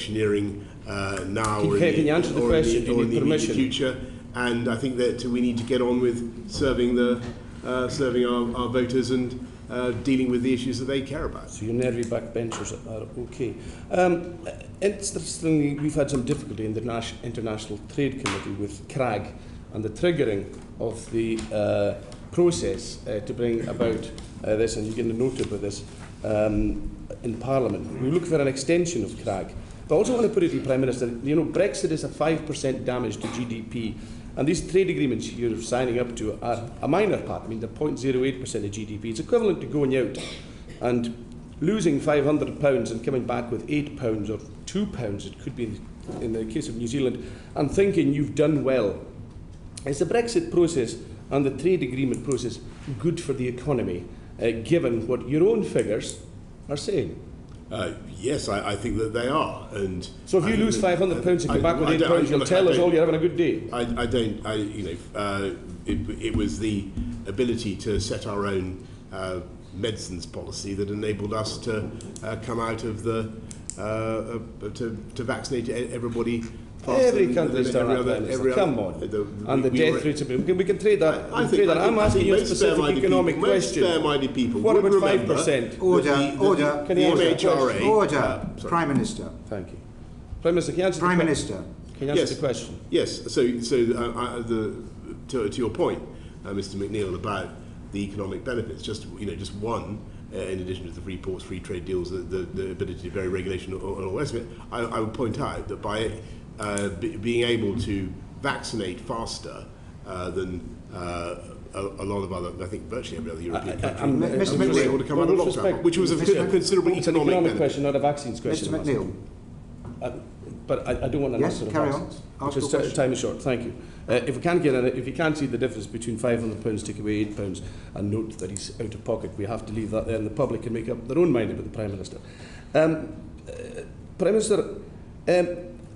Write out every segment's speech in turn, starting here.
electioneering now or in the immediate future. And I think that we need to get on with serving our voters and dealing with the issues that they care about. So your nervy backbenchers are okay. Interestingly, we've had some difficulty in the International Trade Committee with CRAG and the triggering of the process to bring about this, and you get a note about this in Parliament. We look for an extension of CRAG. But I also want to put it to the Prime Minister, you know, Brexit is a 5% damage to GDP. And these trade agreements you're signing up to are a minor part. I mean, they're 0.08% of GDP. It's equivalent to going out and losing £500 and coming back with £8 or £2, it could be in the case of New Zealand, and thinking you've done well. Is the Brexit process and the trade agreement process good for the economy, given what your own figures are saying? Yes, I think that they are. And so if you lose £500 and come back with £8, you'll tell us all you're having a good day. It was the ability to set our own medicines policy that enabled us to come out of the to vaccinate everybody. Every country's done that. Come on. And the death rates. We can trade that. I'm asking you a specific economic question. Fair-minded people. What about 5%? Order. Can you answer Order. Prime Minister. Thank you. Prime Minister, can you answer Prime Minister. Can you answer the question? Yes. So to your point, Mr. McNeill, about the economic benefits, just one. In addition to the free ports, free trade deals, the ability to vary regulation, and all the rest of it, I would point out that by being able to vaccinate faster than a lot of other, I think virtually every other European country, was able to come out of lockdown, which was a considerable It's an economic question, not a vaccines question. Mr. McNeill. But I don't want to answer the vaccines. Because time is short. Thank you. If you can't see the difference between £500 take away £8 and note that he's out of pocket, we have to leave that there, and the public can make up their own mind about the Prime Minister. Prime Minister,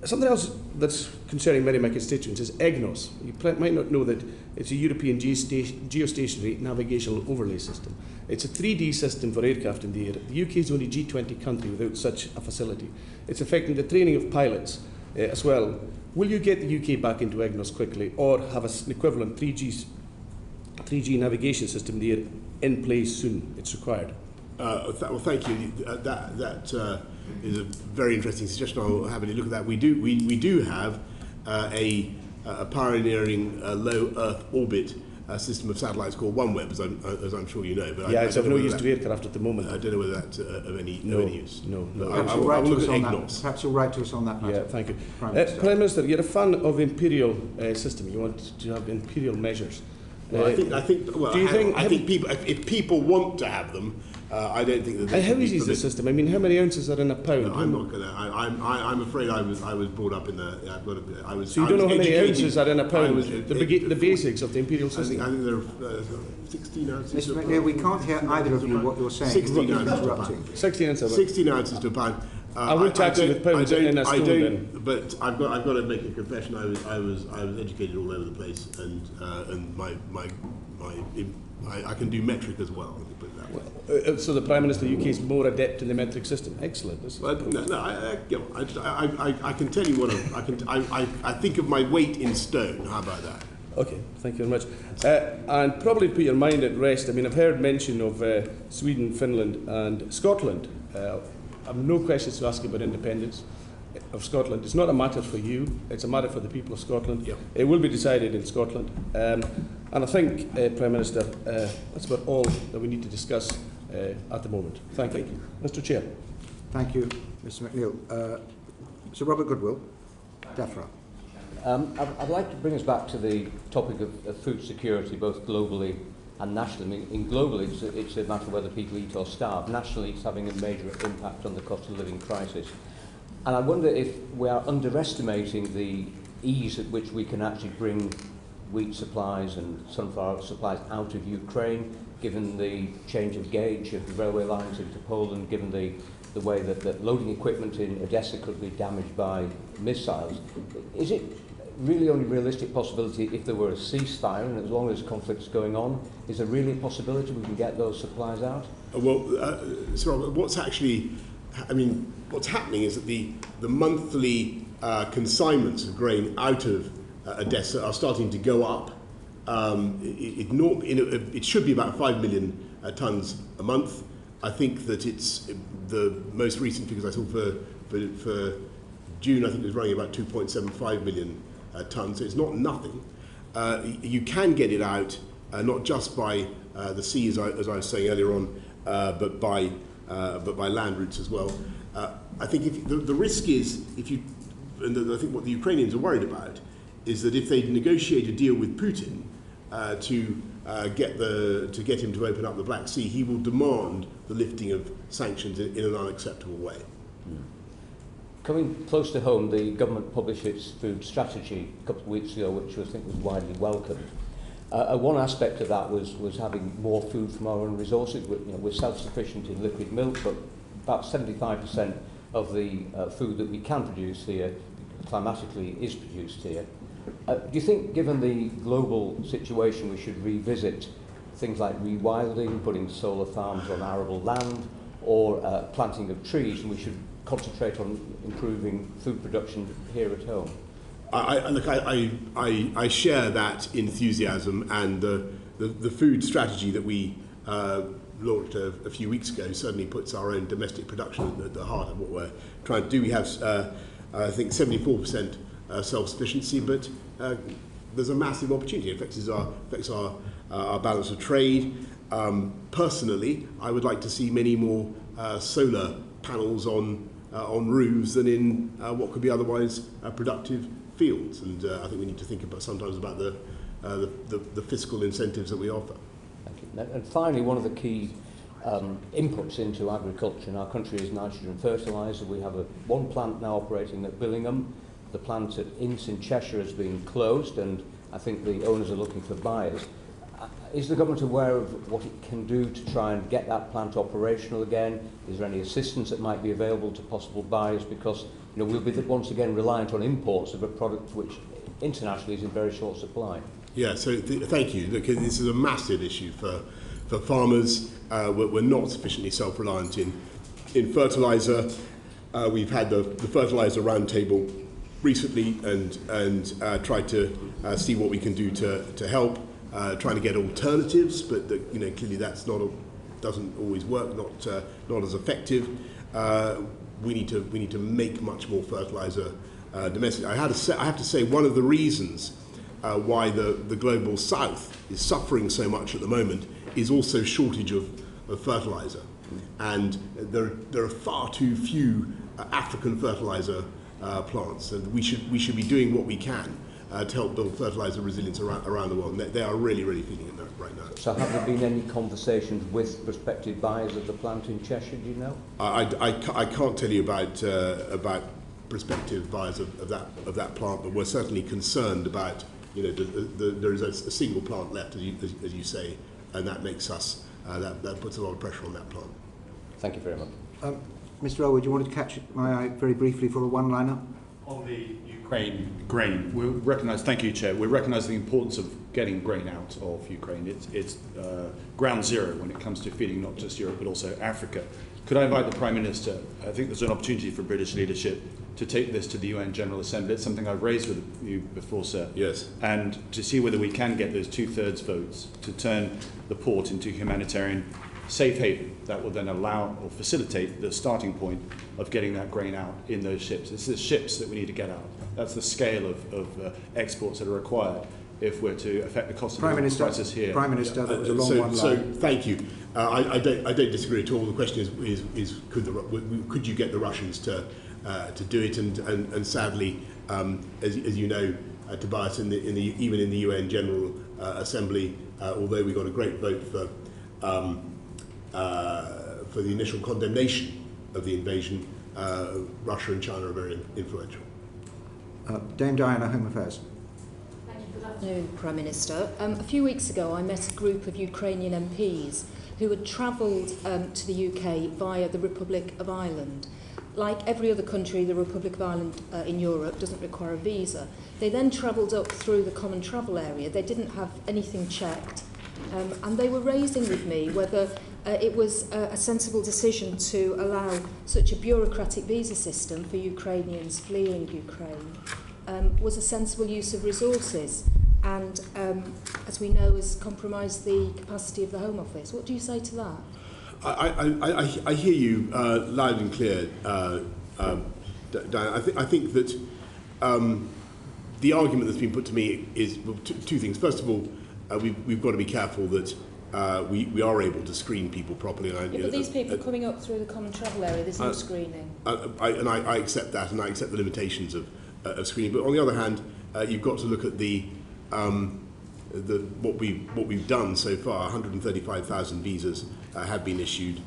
something else that's concerning many of my constituents is EGNOS. You might not know that it's a European geostationary navigational overlay system. It's a 3D system for aircraft in the air. The UK is the only G20 country without such a facility. It's affecting the training of pilots as well. Will you get the UK back into EGNOS quickly, or have an equivalent 3G navigation system in the air in place soon? It's required. Well, thank you. That is a very interesting suggestion. I'll happily look at that. We do have a pioneering low Earth orbit system of satellites called OneWeb, as I'm sure you know. But yeah, it's of no use to aircraft at the moment. I don't know whether that's of any use. No. I'll look at EGNOS. Perhaps you'll write to us on that matter. Yeah, thank you. Prime Minister, you're a fan of imperial system. You want to have imperial measures. Well, I think people, if people want to have them, I don't think that. How easy is the system? I mean, how many ounces are in a pound? No, I'm not going to. I'm afraid I was brought up in the. So you don't know how many ounces are in a pound? The basics of the imperial system. I think there are 16 ounces. Mr. McNeill, we can't hear either of you what you're saying. 16 ounces to a pound. 16 ounces to a pound. I would tax you with pounds in a stone then. But I've got to make a confession. I was educated all over the place, and I can do metric as well. Put it that way. So the Prime Minister of the UK is more adept in the metric system. Excellent. I can tell you what I think of my weight in stone. How about that? Okay, thank you very much. And probably put your mind at rest. I mean, I've heard mention of Sweden, Finland, and Scotland. I have no questions to ask about independence of Scotland. It's not a matter for you, it's a matter for the people of Scotland. Yep. It will be decided in Scotland. And I think, Prime Minister, that's about all that we need to discuss at the moment. Thank you. Mr. Chair. Thank you, Mr. McNeill. Sir Robert Goodwill, DEFRA. I'd like to bring us back to the topic of food security, both globally and nationally. I mean, globally, it's a matter of whether people eat or starve. Nationally, it's having a major impact on the cost of living crisis. And I wonder if we are underestimating the ease at which we can actually bring wheat supplies and sunflower supplies out of Ukraine, given the change of gauge of the railway lines into Poland, given the way that loading equipment in Odessa could be damaged by missiles. Is it really only realistic possibility if there were a ceasefire, and as long as conflict's going on, is there really a possibility we can get those supplies out? Well, Sir Robert, what's actually I mean, what's happening is that the monthly consignments of grain out of Odessa are starting to go up. It should be about 5 million tonnes a month. I think that it's the most recent figures I saw for June, I think it was running about 2.75 million tonnes, so it's not nothing. You can get it out not just by the sea, as I was saying earlier on, but by land routes as well. I think the risk is, and I think what the Ukrainians are worried about, is that if they negotiate a deal with Putin to get him to open up the Black Sea, he will demand the lifting of sanctions in an unacceptable way. Coming close to home, the government published its food strategy a couple of weeks ago, which I think was widely welcomed. One aspect of that was having more food from our own resources. We're self-sufficient in liquid milk, but about 75% of the food that we can produce here, climatically, is produced here. Do you think, given the global situation, we should revisit things like rewilding, putting solar farms on arable land, or planting of trees, and we should concentrate on improving food production here at home? I share that enthusiasm, and the food strategy that we launched a few weeks ago certainly puts our own domestic production at the heart of what we're trying to do. We have, I think, 74% self-sufficiency, but there's a massive opportunity. It affects our balance of trade. Personally, I would like to see many more solar panels on roofs than in what could be otherwise productive fields, and I think we need to think sometimes about the fiscal incentives that we offer. Thank you. And finally, one of the key inputs into agriculture in our country is nitrogen fertiliser. We have one plant now operating at Billingham. The plant at Ince in Cheshire has been closed, and I think the owners are looking for buyers. Is the government aware of what it can do to try and get that plant operational again? Is there any assistance that might be available to possible buyers? Because we'll be once again reliant on imports of a product which internationally is in very short supply. Yeah, so thank you. Look, this is a massive issue for farmers. We're not sufficiently self-reliant in fertiliser. We've had the fertiliser roundtable recently and tried to see what we can do to help. Trying to get alternatives, but clearly that's doesn't always work. Not as effective. We need to make much more fertiliser domestic. I have to say one of the reasons why the global south is suffering so much at the moment is also shortage of fertiliser, and there are far too few African fertiliser plants, and we should be doing what we can to help build fertiliser resilience around the world. And they are really feeling it right now. So have there been any conversations with prospective buyers of the plant in Cheshire, do you know? I can't tell you about prospective buyers of that plant, but we're certainly concerned about, there is a single plant left, as you say, and that makes us, that puts a lot of pressure on that plant. Thank you very much. Mr. Elwood, you wanted to catch my eye very briefly for a one-liner? On the Ukraine grain, we recognise, thank you, Chair, we recognise the importance of getting grain out of Ukraine. It's ground zero when it comes to feeding not just Europe but also Africa. Could I invite the Prime Minister? I think there's an opportunity for British leadership to take this to the UN General Assembly. It's something I've raised with you before, sir. Yes. And to see whether we can get those 2/3 votes to turn the port into humanitarian safe haven that will then allow or facilitate the starting point of getting that grain out in those ships. It's the ships that we need to get out. That's the scale of exports that are required if we're to affect the cost of the crisis here. Prime Minister, that was a long one. So thank you. I don't disagree at all. The question is could you get the Russians to do it? And sadly, as you know, Tobias, even in the UN General Assembly, although we got a great vote for the initial condemnation of the invasion, Russia and China are very influential. Dame Diana, Home Affairs. Thank you. Good afternoon, Prime Minister. A few weeks ago I met a group of Ukrainian MPs who had travelled to the UK via the Republic of Ireland. Like every other country, the Republic of Ireland in Europe doesn't require a visa. They then travelled up through the common travel area. They didn't have anything checked. And they were raising with me whether it was a sensible decision to allow such a bureaucratic visa system for Ukrainians fleeing Ukraine was a sensible use of resources and, as we know, has compromised the capacity of the Home Office. What do you say to that? I hear you loud and clear, Diane. I think that the argument that's been put to me is two things. First of all, we've got to be careful that we are able to screen people properly. And but these people are coming up through the common travel area, there's no screening. I accept that, and I accept the limitations of screening. But on the other hand, you've got to look at what we've done so far. 135,000 visas have been issued,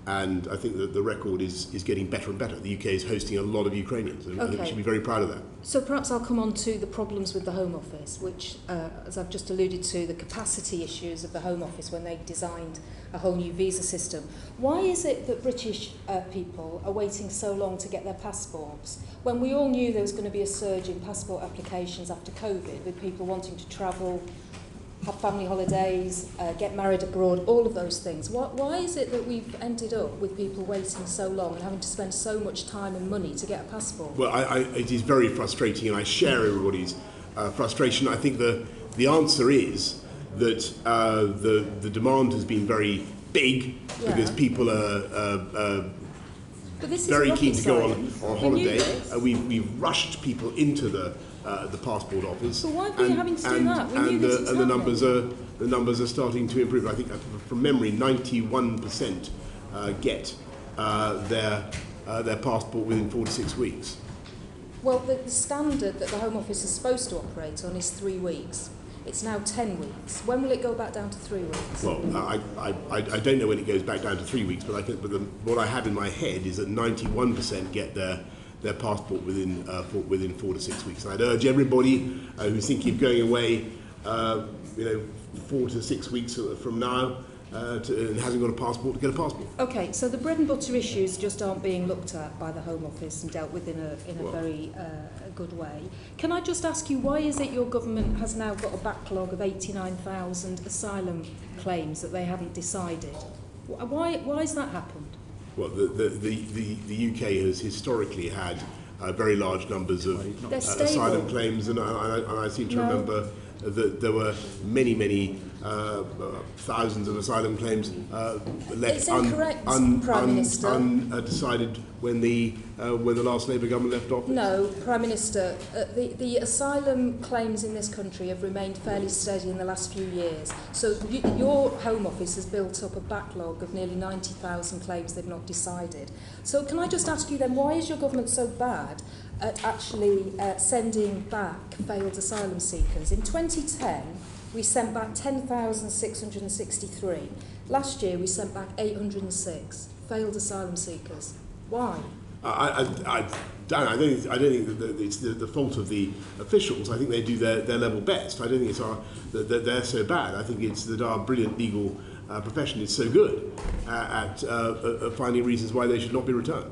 and I think that the record is getting better and better. The UK is hosting a lot of Ukrainians, and I think we should be very proud of that. So perhaps I'll come on to the problems with the Home Office, which, as I've just alluded to, the capacity issues of the Home Office when they designed a whole new visa system. Why is it that British people are waiting so long to get their passports, when we all knew there was going to be a surge in passport applications after COVID, with people wanting to travel, have family holidays, get married abroad, all of those things? Why is it that we've ended up with people waiting so long and having to spend so much time and money to get a passport? Well, it is very frustrating, and I share everybody's frustration. I think the answer is that the demand has been very big because people are very keen to go on holiday. We've rushed people into the passport office. So why were you having to do that? We knew this was happening. The numbers are starting to improve. I think from memory, 91% get their passport within 4 to 6 weeks. Well, the standard that the Home Office is supposed to operate on is 3 weeks. It's now 10 weeks. When will it go back down to 3 weeks? Well, I don't know when it goes back down to 3 weeks, but what I have in my head is that 91% get their passport within 4 to 6 weeks. And I'd urge everybody who's thinking of going away, 4 to 6 weeks from now, and hasn't got a passport, to get a passport. Okay, so the bread and butter issues just aren't being looked at by the Home Office and dealt with in a very good way. Can I just ask you, why is it your government has now got a backlog of 89,000 asylum claims that they haven't decided? Why has that happened? Well, the UK has historically had very large numbers of asylum claims, and I seem to remember that there were many thousands of asylum claims left undecided when the last Labour government left office. No, Prime Minister, the asylum claims in this country have remained fairly steady in the last few years. So your Home Office has built up a backlog of nearly 90,000 claims they've not decided. So can I just ask you then, why is your government so bad at actually sending back failed asylum seekers? In 2010, we sent back 10,663. Last year, we sent back 806 failed asylum seekers. Why? I don't think that it's the fault of the officials. I think they do their level best. I don't think it's that they're so bad. I think it's that our brilliant legal profession is so good at finding reasons why they should not be returned.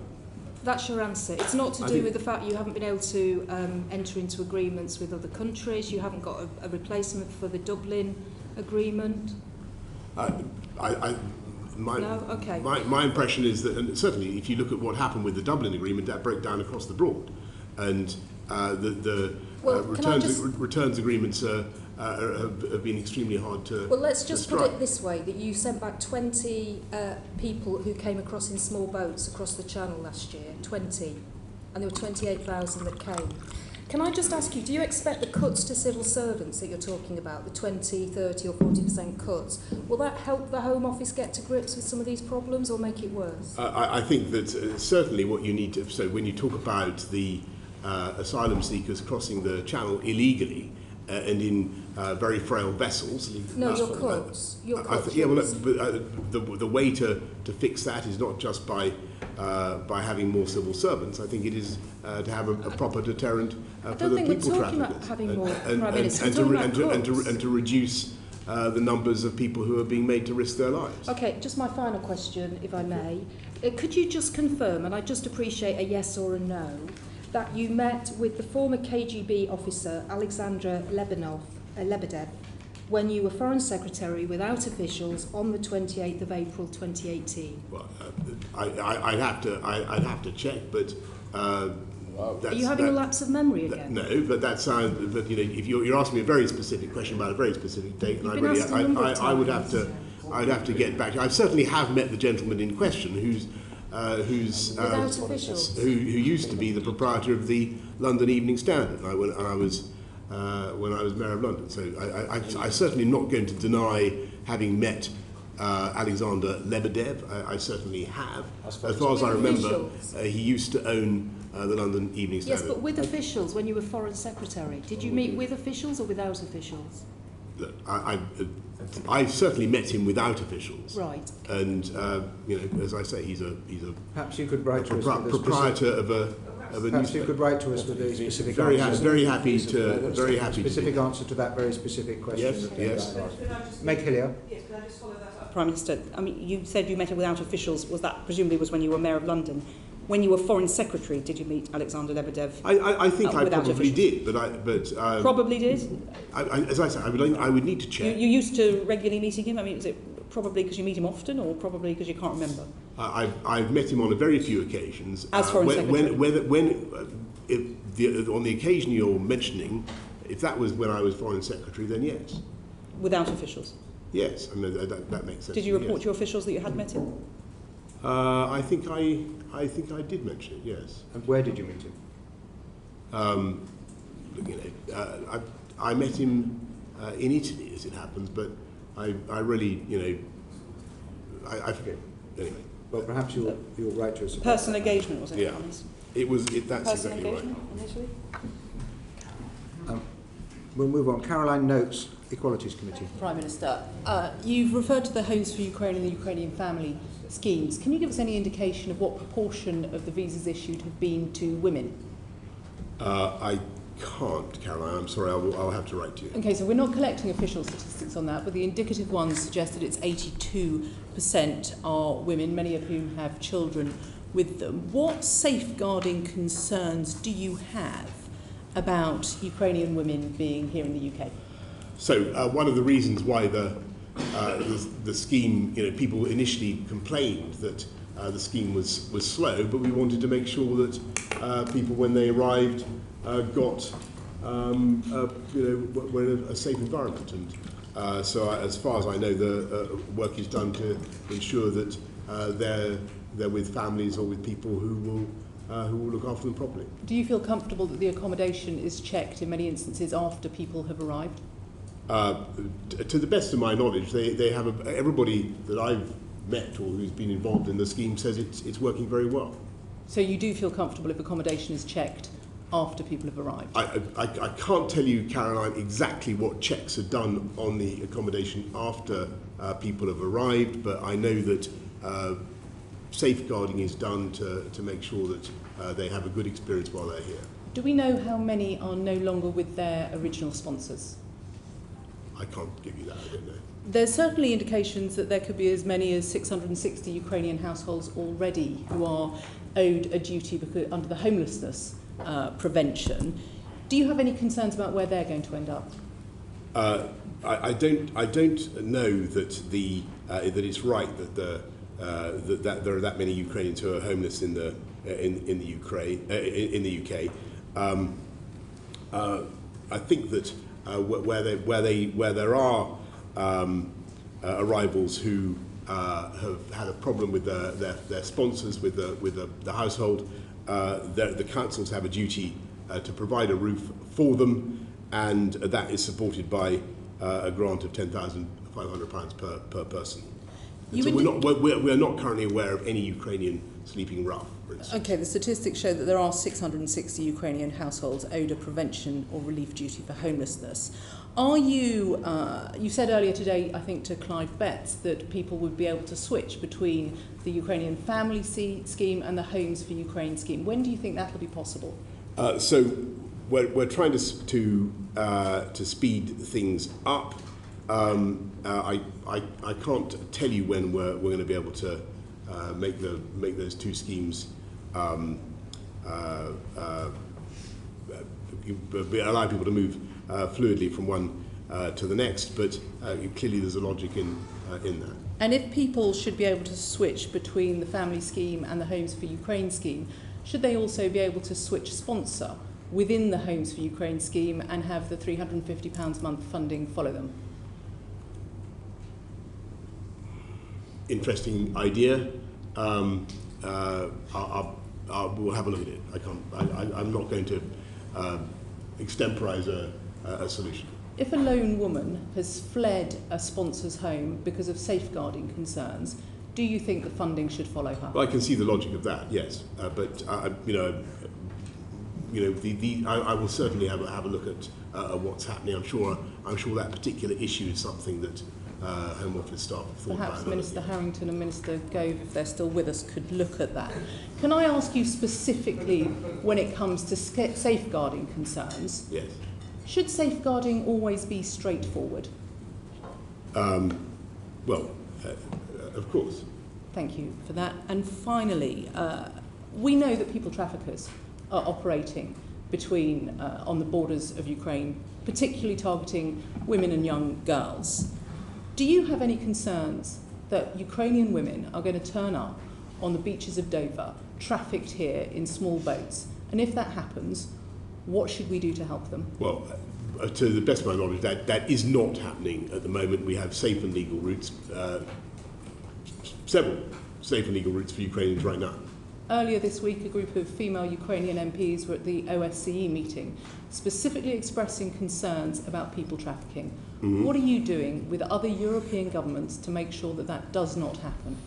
That's your answer. It's not to do with the fact you haven't been able to enter into agreements with other countries. You haven't got a replacement for the Dublin Agreement. My impression is that, and certainly if you look at what happened with the Dublin Agreement, that broke down across the board, and returns agreements have been extremely hard to. Well, let's just put it this way: that you sent back 20 people who came across in small boats across the Channel last year, 20, and there were 28,000 that came. Can I just ask you, do you expect the cuts to civil servants that you're talking about, the 20, 30 or 40% cuts, will that help the Home Office get to grips with some of these problems or make it worse? I think that certainly what you need to, so when you talk about the asylum seekers crossing the Channel illegally and in very frail vessels. No, your cuts. The way to fix that is not just by having more civil servants. I think it is to have a proper deterrent for the people traffickers, and to reduce the numbers of people who are being made to risk their lives. Okay, just my final question, if I may. Could you just confirm, and I just appreciate a yes or a no, that you met with the former KGB officer Alexandra Lebedev when you were Foreign Secretary without officials on the 28th of April 2018? Well, I'd have to check, but Are you having a lapse of memory again? No, but that's but you know, if you're asking me a very specific question about a very specific date, and I'd have to get back. I certainly have met the gentleman in question, who used to be the proprietor of the London Evening Standard, when I was Mayor of London. So I certainly am not going to deny having met Alexander Lebedev. I certainly have. As far as I remember, he used to own the London Evening Standard. Yes, but with officials, when you were Foreign Secretary, did you meet with officials or without officials? Look, I certainly met him without officials. Right. And you know, as I say, he's a Perhaps you could write to us with proprietor of a Perhaps you could write to us with a specific very answer. very happy to specific answer to that very specific question. Yes. Meg Hillier. Yes, can I just follow that up? Prime Minister, I mean, you said you met her without officials. Was that presumably was when you were Mayor of London? When you were Foreign Secretary, did you meet Alexander Lebedev? I think I probably did, but probably did. As I said, I would need to check. You used to regularly meeting him. I mean, was it probably because you meet him often, or probably because you can't remember? I've met him on a very few occasions. As Foreign Secretary. On the occasion you're mentioning, if that was when I was Foreign Secretary, then yes. Without officials. Yes, I mean that makes sense. Did you report to your officials that you had met him? I think I did mention it. Yes. And where did you meet him? You know, I met him in Italy, as it happens, but I really, you know, I forget. Anyway. Well, perhaps you'll write to us. Personal engagement, was it? Yeah. It was. That's Personal exactly engagement right. in Italy? We'll move on. Caroline Noakes, Equalities Committee. Prime Minister, you've referred to the Homes for Ukraine and the Ukrainian Family schemes. Can you give us any indication of what proportion of the visas issued have been to women? I can't, Caroline. I'm sorry. I'll have to write to you. Okay, so we're not collecting official statistics on that, but the indicative ones suggest that it's 82% are women, many of whom have children with them. What safeguarding concerns do you have about Ukrainian women being here in the UK? So one of the reasons why the scheme, you know, people initially complained that the scheme was slow, but we wanted to make sure that people, when they arrived, got were in a safe environment. And so, as far as I know, the work is done to ensure that they're with families or with people who will look after them properly. Do you feel comfortable that the accommodation is checked in many instances after people have arrived? To the best of my knowledge, they have everybody that I've met or who's been involved in the scheme says it's working very well. So you do feel comfortable if accommodation is checked after people have arrived? I can't tell you, Caroline, exactly what checks are done on the accommodation after people have arrived, but I know that safeguarding is done to make sure that they have a good experience while they're here. Do we know how many are no longer with their original sponsors? I can't give you that, I don't know. There's certainly indications that there could be as many as 660 Ukrainian households already who are owed a duty under the homelessness prevention. Do you have any concerns about where they're going to end up? I don't know that that it's right that that there are that many Ukrainians who are homeless in the UK. I think that where there are arrivals who have had a problem with their sponsors, with the household, the councils have a duty to provide a roof for them, and that is supported by a grant of £10,500 per person. So we're not currently aware of any Ukrainian sleeping rough, for instance. Okay, the statistics show that there are 660 Ukrainian households owed a prevention or relief duty for homelessness. Are you, you said earlier today, I think to Clive Betts, that people would be able to switch between the Ukrainian family scheme and the Homes for Ukraine scheme. When do you think that will be possible? So we're trying to speed things up. I can't tell you when we're going to be able to make those two schemes allow people to move fluidly from one to the next, but clearly there's a logic in that. And if people should be able to switch between the family scheme and the Homes for Ukraine scheme, should they also be able to switch sponsor within the Homes for Ukraine scheme and have the £350 a month funding follow them? Interesting idea. We'll have a look at it. I'm not going to extemporize a solution. If a lone woman has fled a sponsor's home because of safeguarding concerns, do you think the funding should follow her? Well, I can see the logic of that, yes. But I will certainly have a look at what's happening. I'm sure that particular issue is something that Home Office staff have thought about. Perhaps Minister Harrington and Minister Gove, if they're still with us, could look at that. Can I ask you specifically, when it comes to safeguarding concerns, yes, should safeguarding always be straightforward? Well, of course. Thank you for that. And finally, we know that people traffickers are operating between on the borders of Ukraine, particularly targeting women and young girls. Do you have any concerns that Ukrainian women are going to turn up on the beaches of Dover, trafficked here in small boats? And if that happens, what should we do to help them? Well, to the best of my knowledge, that is not happening at the moment. We have safe and legal routes, several safe and legal routes for Ukrainians right now. Earlier this week, a group of female Ukrainian MPs were at the OSCE meeting, specifically expressing concerns about people trafficking. Mm-hmm. What are you doing with other European governments to make sure that that does not happen?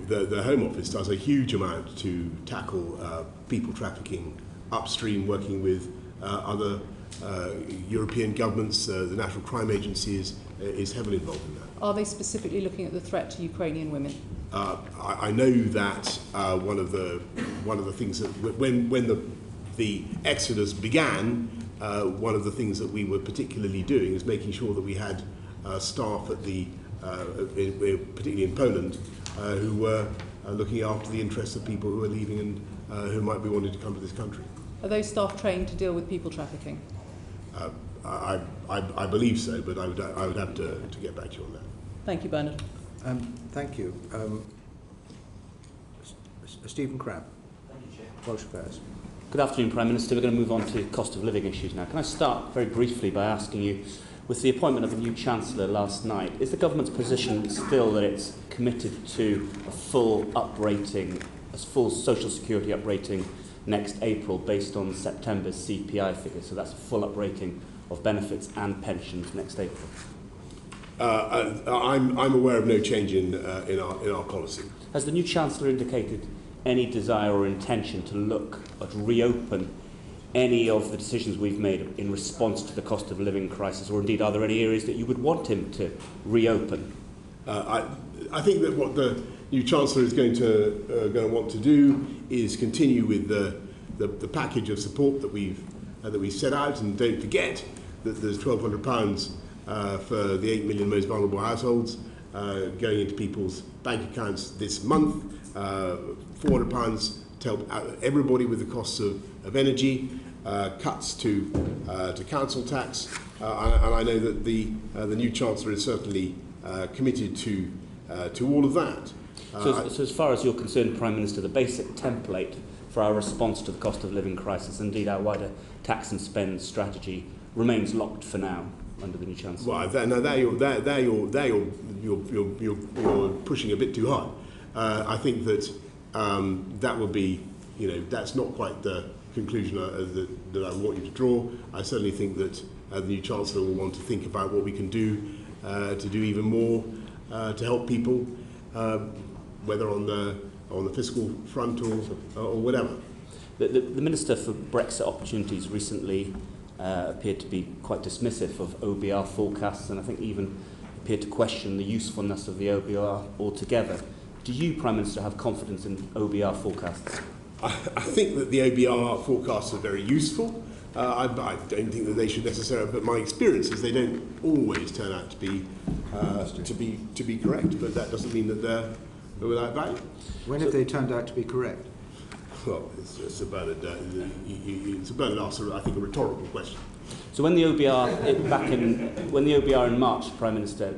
The Home Office does a huge amount to tackle people trafficking upstream, working with other European governments. The National Crime Agency is heavily involved in that. Are they specifically looking at the threat to Ukrainian women? I know that one of the things that when the exodus began, one of the things that we were particularly doing is making sure that we had staff at particularly in Poland, who were looking after the interests of people who are leaving and who might be wanting to come to this country. Are those staff trained to deal with people trafficking? I believe so, but I would have to get back to you on that. Thank you, Bernard. Thank you. Stephen Crabb. Thank you, Chair. Welsh Affairs. Good afternoon, Prime Minister. We're going to move on to cost of living issues now. Can I start very briefly by asking you, with the appointment of a new Chancellor last night, is the government's position still that it's committed to a full uprating, a full social security uprating next April based on September's CPI figures? So that's a full uprating of benefits and pensions next April. I'm aware of no change in our policy. Has the new Chancellor indicated any desire or intention to look at reopen any of the decisions we've made in response to the cost of living crisis, or indeed are there any areas that you would want him to reopen? I think that what the new Chancellor is going to want to do is continue with the package of support that we've set out, and don't forget that there's £1,200 for the 8 million most vulnerable households going into people's bank accounts this month, £400 to help out everybody with the costs of energy, cuts to council tax, and I know that the new Chancellor is certainly committed to all of that. So as far as you're concerned, Prime Minister, the basic template for our response to the cost of living crisis, indeed our wider tax and spend strategy, remains locked for now under the new Chancellor. Well, you're pushing a bit too hard. I think that that would be, that's not quite the conclusion that I want you to draw. I certainly think that the new Chancellor will want to think about what we can do to do even more to help people, whether on the fiscal front or whatever. The Minister for Brexit Opportunities recently appeared to be quite dismissive of OBR forecasts, and I think even appeared to question the usefulness of the OBR altogether. Do you, Prime Minister, have confidence in OBR forecasts? I think that the OBR forecasts are very useful. I don't think that they should necessarily, but my experience is they don't always turn out to be correct. But that doesn't mean that they're without value. When have they turned out to be correct? Well, it's about an answer, I think, a rhetorical question. So when the OBR when the OBR in March, Prime Minister,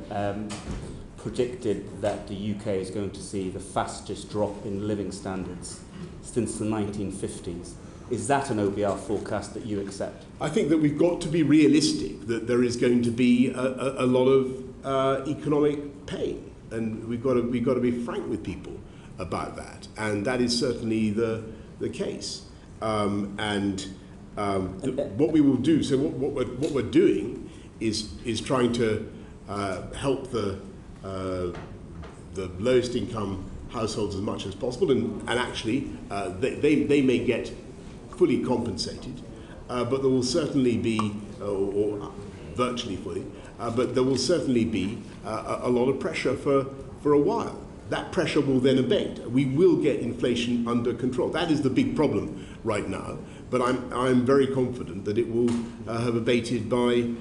predicted that the UK is going to see the fastest drop in living standards since the 1950s, is that an OBR forecast that you accept? I think that we've got to be realistic, that there is going to be a lot of economic pain, and we've got to be frank with people about that, and that is certainly the case. What we will do, so what we're doing is trying to help the lowest income households as much as possible, and actually they may get fully compensated, but there will certainly be, or virtually fully, but there will certainly be a lot of pressure for a while. That pressure will then abate. We will get inflation under control. That is the big problem right now, but I'm very confident that it will have abated by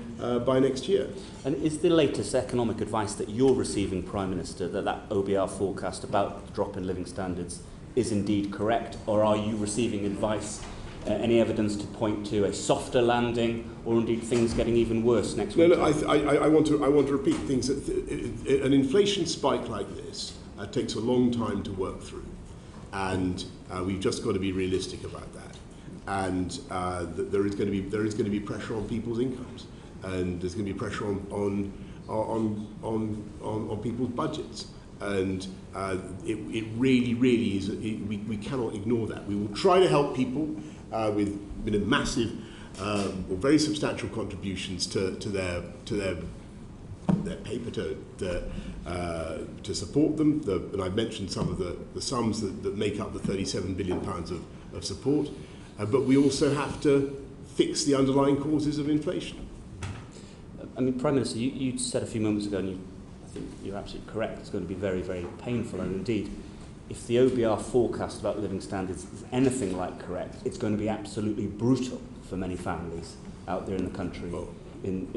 next year. And is the latest economic advice that you're receiving, Prime Minister, that OBR forecast about the drop in living standards is indeed correct, or are you receiving advice, any evidence to point to a softer landing, or indeed things getting even worse next week? No, I want to repeat things. An inflation spike like this takes a long time to work through, and we've just got to be realistic about that. And there is going to be pressure on people's incomes, and there's going to be pressure on people's budgets, and it really is. We cannot ignore that. We will try to help people with massive or very substantial contributions to their paper to support them. And I've mentioned some of the sums that make up the £37 billion of support. But we also have to fix the underlying causes of inflation. I mean, Prime Minister, you said a few moments ago, and I think you're absolutely correct, it's going to be very, very painful. And indeed, if the OBR forecast about living standards is anything like correct, it's going to be absolutely brutal for many families out there in the country. In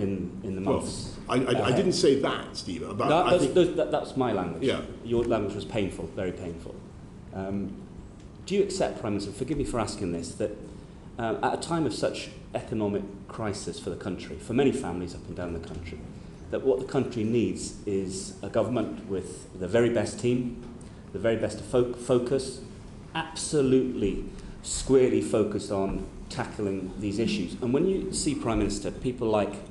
the months. I didn't say that, Stephen. That's my language. Yeah. Your language was painful, very painful. Do you accept, Prime Minister, forgive me for asking this, that at a time of such economic crisis for the country, for many families up and down the country, that what the country needs is a government with the very best team, the very best focus, absolutely squarely focused on tackling these issues? And when you see, Prime Minister, people like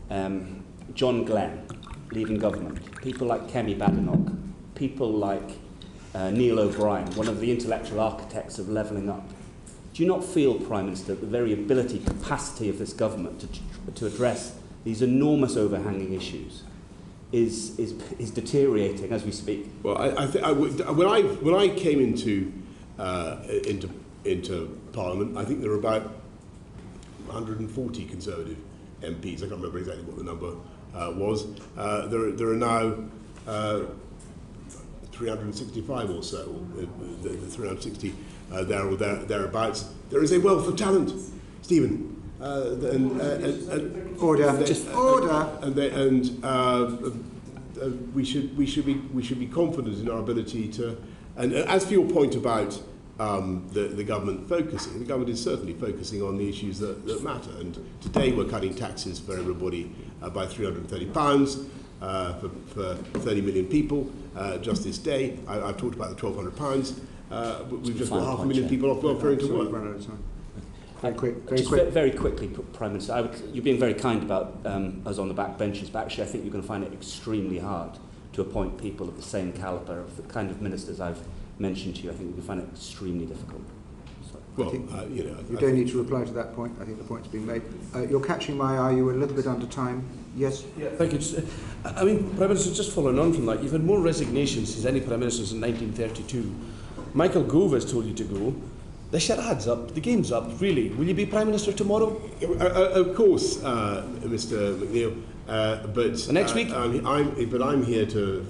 John Glenn leading government, people like Kemi Badenoch, people like Neil O'Brien, one of the intellectual architects of levelling up, do you not feel, Prime Minister, that the very ability, capacity of this government to address these enormous overhanging issues is deteriorating as we speak? Well, when I came into Parliament, I think there were about 140 Conservative MPs. I can't remember exactly what the number was. There are now 365 or so, the 360 there or thereabouts. There is a wealth of talent, Stephen. Order. We should be confident in our ability to. And as for your point about the government focusing, the government is certainly focusing on the issues that matter. And today we're cutting taxes for everybody by £330 for 30 million people. Just this day, I've talked about the £1,200. We've just got 500,000 people off welfare into work. Run out of time. Very quick. Very quickly, Prime Minister, you're being very kind about us on the back benches, but actually I think you're going to find it extremely hard to appoint people of the same calibre, of the kind of ministers I've mentioned to you. I think you can find it extremely difficult. Well, you don't need to reply to that point. I think the point's been made. You're catching my eye. You were a little bit under time. Yes? Yeah, thank you. I mean, Prime Minister, just following on from that, you've had more resignations since any Prime Minister since 1932. Michael Gove has told you to go. The charade's up, the game's up, really. Will you be Prime Minister tomorrow? Of course, Mr. McNeil. But next week? I'm here to,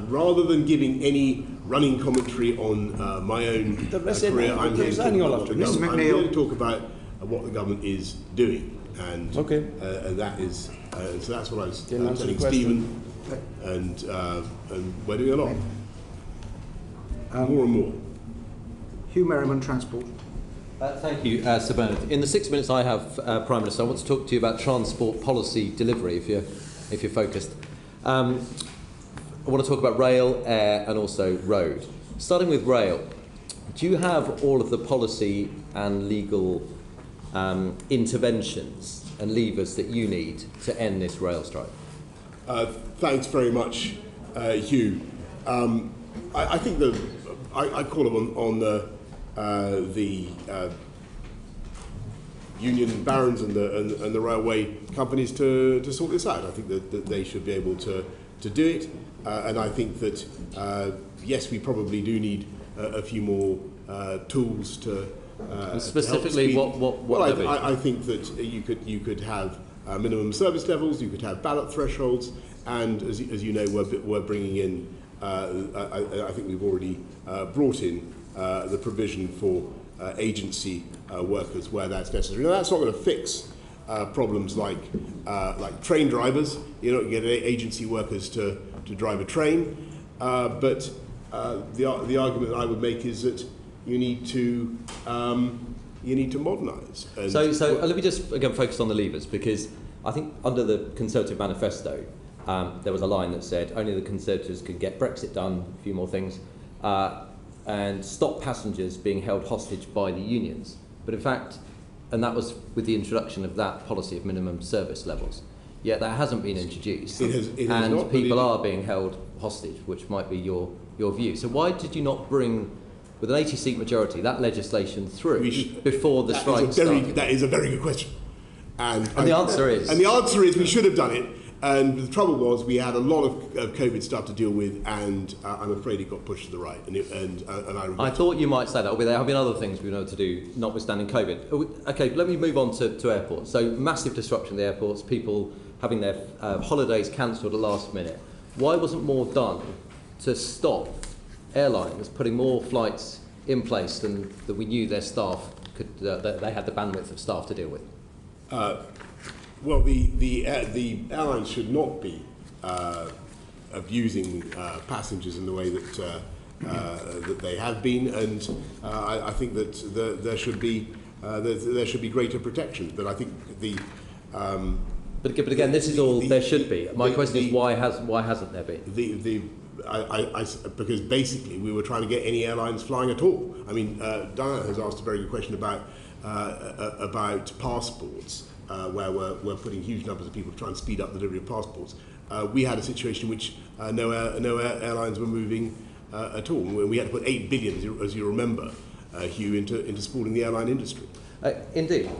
rather than giving any running commentary on my own career, I'm here to talk about what the government is doing. And that is, so that's what I was telling Stephen. And we're doing a lot. More and more. Hugh Merriman, Transport. Thank you, Sir Bernard. In the 6 minutes I have, Prime Minister, I want to talk to you about transport policy delivery, if you're focused. I want to talk about rail, air, and also road. Starting with rail, do you have all of the policy and legal interventions and levers that you need to end this rail strike? Thanks very much, Hugh. I think that I call on the union barons and the railway companies to sort this out. I think that they should be able to do it, and I think that yes, we probably do need a few more tools to. Specifically, what well, I think that you could have minimum service levels, you could have ballot thresholds, and as you know, we're bringing in. I think we've already brought in the provision for agency workers where that's necessary. Now, that's not going to fix problems like train drivers. You're not going to get agency workers to drive a train, but the argument I would make is that you need to modernise. So let me just again focus on the levers, because I think under the Conservative manifesto there was a line that said only the Conservatives can get Brexit done, a few more things, and stop passengers being held hostage by the unions. But in fact, and that was with the introduction of that policy of minimum service levels. Yet that hasn't been introduced, it has and not, people are being held hostage, which might be your view. So why did you not bring, with an 80-seat majority, that legislation through before the strike started? That is a very good question. And the answer is? And the answer is we should have done it. And the trouble was we had a lot of COVID stuff to deal with, and I'm afraid it got pushed to the right. And I thought you might say that, but there have been other things we've been able to do, notwithstanding COVID. Okay, let me move on to airports. So massive disruption in the airports, people having their holidays cancelled at the last minute. Why wasn't more done to stop airlines putting more flights in place than that we knew their staff could, that they had the bandwidth of staff to deal with? Well, the airlines should not be abusing passengers in the way that they have been, and I think that there should be greater protection. But I think But again, this is all there should be. My question is why hasn't there been? Because basically we were trying to get any airlines flying at all. I mean, Diana has asked a very good question about passports. Where we're putting huge numbers of people to try and speed up the delivery of passports. We had a situation in which no airlines were moving at all. We had to put 8 billion, as you remember, Hugh, into supporting the airline industry. Indeed.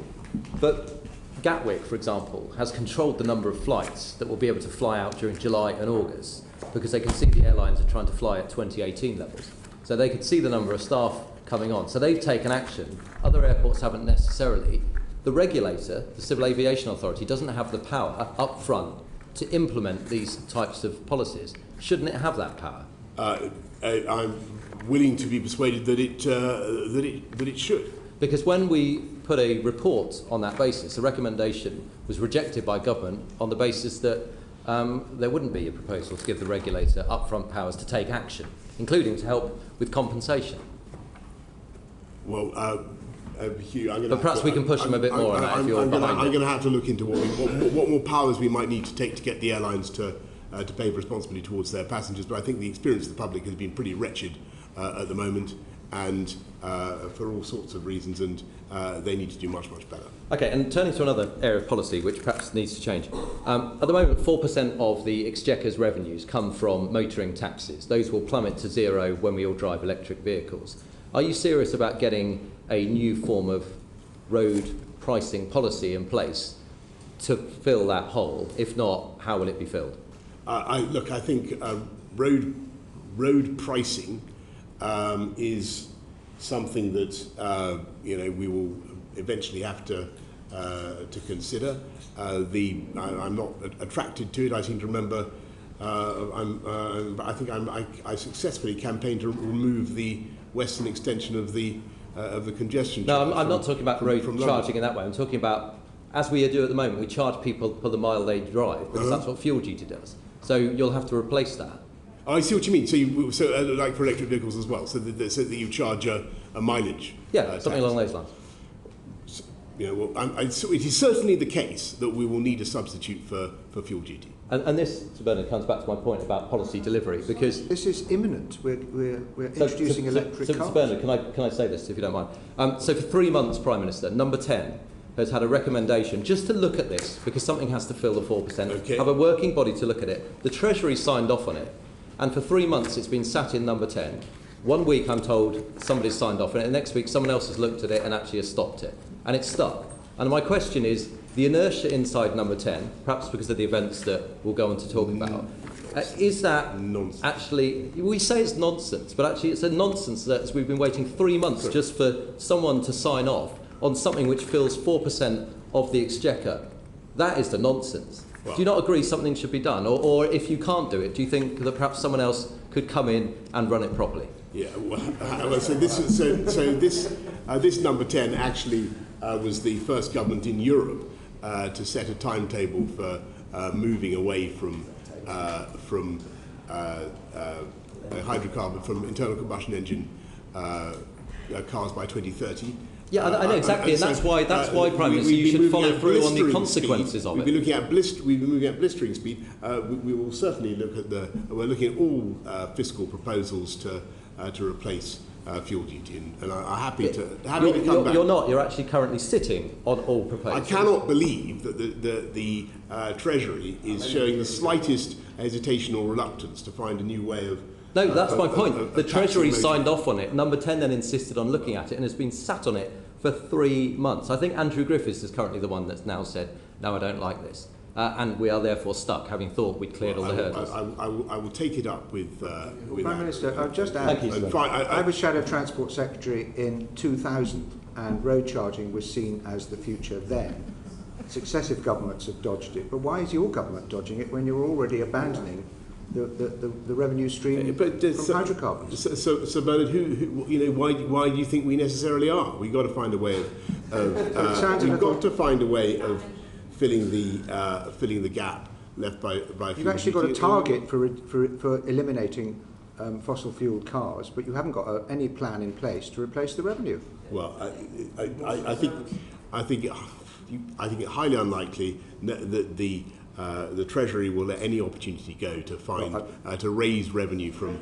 But Gatwick, for example, has controlled the number of flights that will be able to fly out during July and August, because they can see the airlines are trying to fly at 2018 levels. So they could see the number of staff coming on. So they've taken action. Other airports haven't necessarily. The regulator, the Civil Aviation Authority, doesn't have the power up front to implement these types of policies. Shouldn't it have that power? I'm willing to be persuaded that it should. Because when we put a report on that basis, the recommendation was rejected by government on the basis that there wouldn't be a proposal to give the regulator upfront powers to take action, including to help with compensation. Well. Hugh, but perhaps we can push them a bit more on that if you're behind it. I'm going to have to look into what more powers we might need to take to get the airlines to behave responsibly towards their passengers. But I think the experience of the public has been pretty wretched at the moment, and for all sorts of reasons, and they need to do much, much better. Okay, and turning to another area of policy which perhaps needs to change. At the moment, 4% of the Exchequer's revenues come from motoring taxes. Those will plummet to zero when we all drive electric vehicles. Are you serious about getting a new form of road pricing policy in place to fill that hole? If not, how will it be filled? I think road pricing is something that we will eventually have to consider. I'm not attracted to it. I seem to remember. I successfully campaigned to remove the western extension of the congestion. No, I'm not talking about road charging in that way. I'm talking about, as we do at the moment, we charge people for the mile they drive, because that's what fuel duty does. So you'll have to replace that. Oh, I see what you mean. So like for electric vehicles as well, so that you charge a mileage. Yeah, something along those lines. it is certainly the case that we will need a substitute for fuel duty. And this, Sir Bernard, comes back to my point about policy delivery, because This is imminent. We're introducing electric cars. Sir Bernard, can I say this, if you don't mind? So for 3 months, Prime Minister, number 10 has had a recommendation just to look at this, because something has to fill the 4%, Okay. have a working body to look at it. The Treasury signed off on it, and for 3 months it's been sat in number 10. 1 week I'm told somebody's signed off on it, and next week someone else has looked at it and actually has stopped it. And it's stuck. And my question is, the inertia inside number 10, perhaps because of the events that we'll go on to talk about, is that Nonsense. actually, we say it's nonsense, but actually it's a nonsense that we've been waiting 3 months just for someone to sign off on something which fills 4% of the exchequer. That is the nonsense. Well, do you not agree something should be done? Or if you can't do it, do you think that perhaps someone else could come in and run it properly? Yeah, well, so this number 10 actually was the first government in Europe to set a timetable for moving away from hydrocarbon, from internal combustion engine cars by 2030. Yeah, I know exactly, and that's why Prime Minister, you should follow through on the consequences of it. We've been moving at blistering speed. We will certainly look at we're looking at all fiscal proposals to replace fuel duty, and I'm happy to come back. You're not. You're actually currently sitting on all proposals. I cannot believe that the Treasury is showing the slightest hesitation or reluctance to find a new way of. No, that's my point. The Treasury taxing signed off on it. Number 10 then insisted on looking at it and has been sat on it for 3 months. I think Andrew Griffiths is currently the one that's now said, no, I don't like this. And we are therefore stuck, having thought we'd cleared all the hurdles. I will take it up with Prime Minister, I'll just add, Thank you, I was Shadow Transport Secretary in 2000, and road charging was seen as the future then. Successive governments have dodged it, but why is your government dodging it when you're already abandoning the revenue stream from hydrocarbons? So Bernard, why do you think we necessarily are? We've got to find a way of filling the gap left by You've actually got a target for eliminating fossil fueled cars, but you haven't got any plan in place to replace the revenue. Well, I think it highly unlikely that the Treasury will let any opportunity go to find to raise revenue from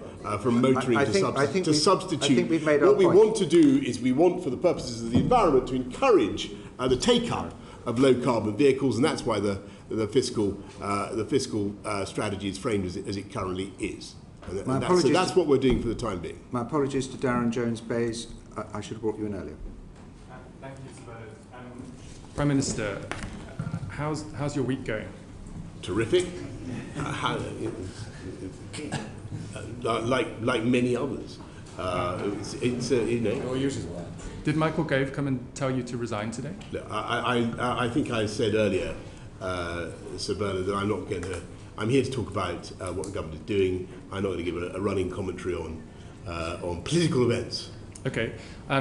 motoring to substitute. I think we've made our what we point. want to do is we want, for the purposes of the environment, to encourage the take-up of low-carbon vehicles, and that's why the fiscal strategy is framed as it currently is. So that's what we're doing for the time being. My apologies to Darren Jones-Bayes. I should have brought you in earlier. Thank you, Sir Bernard. Prime Minister, how's your week going? Terrific. Like many others. Did Michael Gove come and tell you to resign today? I think I said earlier, Sir Bernard, that I'm here to talk about what the government is doing. I'm not going to give a running commentary on political events. Okay,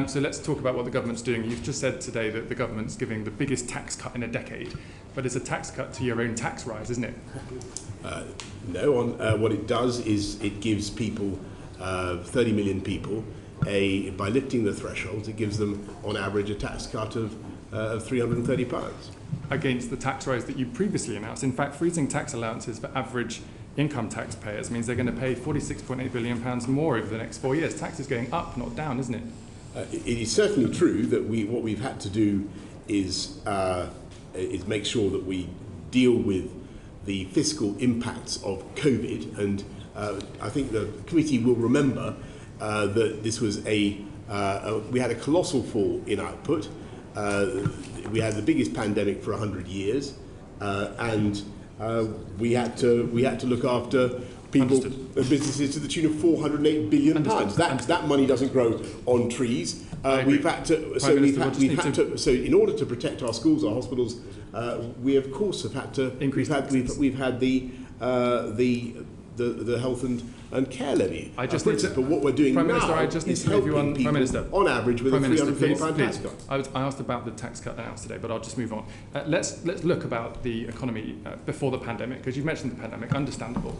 so let's talk about what the government's doing. You've just said today that the government's giving the biggest tax cut in a decade, but it's a tax cut to your own tax rise, isn't it? No, what it does is it gives people, 30 million people, by lifting the thresholds, it gives them, on average, a tax cut of £330. Against the tax rise that you previously announced. In fact, freezing tax allowances for average income taxpayers means they're going to pay £46.8 billion more over the next 4 years. Tax is going up, not down, isn't it? It is certainly true that what we've had to do is make sure that we deal with the fiscal impacts of COVID, and I think the committee will remember that this was we had a colossal fall in output. We had the biggest pandemic for 100 years, and we had to look after people and businesses to the tune of £408 billion. That money doesn't grow on trees. We've had to. So in order to protect our schools, our hospitals, we of course have had to increase. We've had the health and care levy. But what we're doing Prime Minister, now I just need is to move you helping on, people Prime Minister, on average with Prime a £330 tax please. cut. I asked about the tax cut announced today, but I'll just move on. Let's look about the economy before the pandemic, because you've mentioned the pandemic, understandable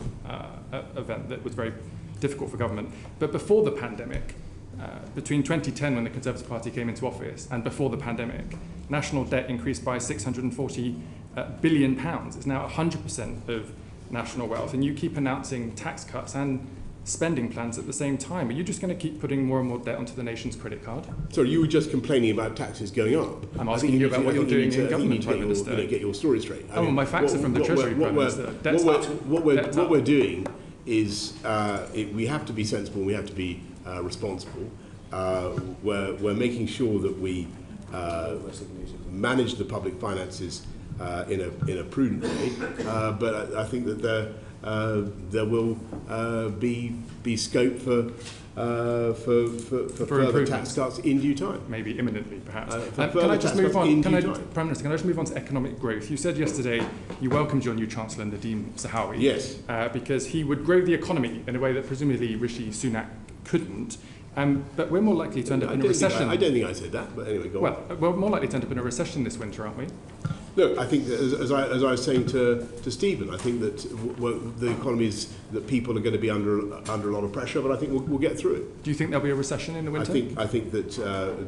event that was very difficult for government. But before the pandemic, Between 2010, when the Conservative Party came into office, and before the pandemic, national debt increased by £640 billion. It's now 100% of national wealth, and you keep announcing tax cuts and spending plans at the same time. Are you just going to keep putting more and more debt onto the nation's credit card? Sorry, you were just complaining about taxes going up. I'm asking you about what you're doing in government, Prime Minister. Get your story straight. Oh, well, my facts are from the Treasury, Prime Minister. What we're doing is we have to be sensible and we have to be responsible. We're making sure that we manage the public finances in a prudent way, but I think that there will be scope for further tax cuts in due time. Maybe imminently, perhaps. Can I just move on? Prime Minister, can I just move on to economic growth? You said yesterday you welcomed your new Chancellor, Nadeem Zahawi, yes, because he would grow the economy in a way that presumably Rishi Sunak couldn't. But we're more likely to end up in a recession. I don't think I said that, but anyway, go on. We're more likely to end up in a recession this winter, aren't we? Look, I think that as I was saying to Stephen, I think that the economy is that people are going to be under a lot of pressure, but I think we'll get through it. Do you think there'll be a recession in the winter? I think that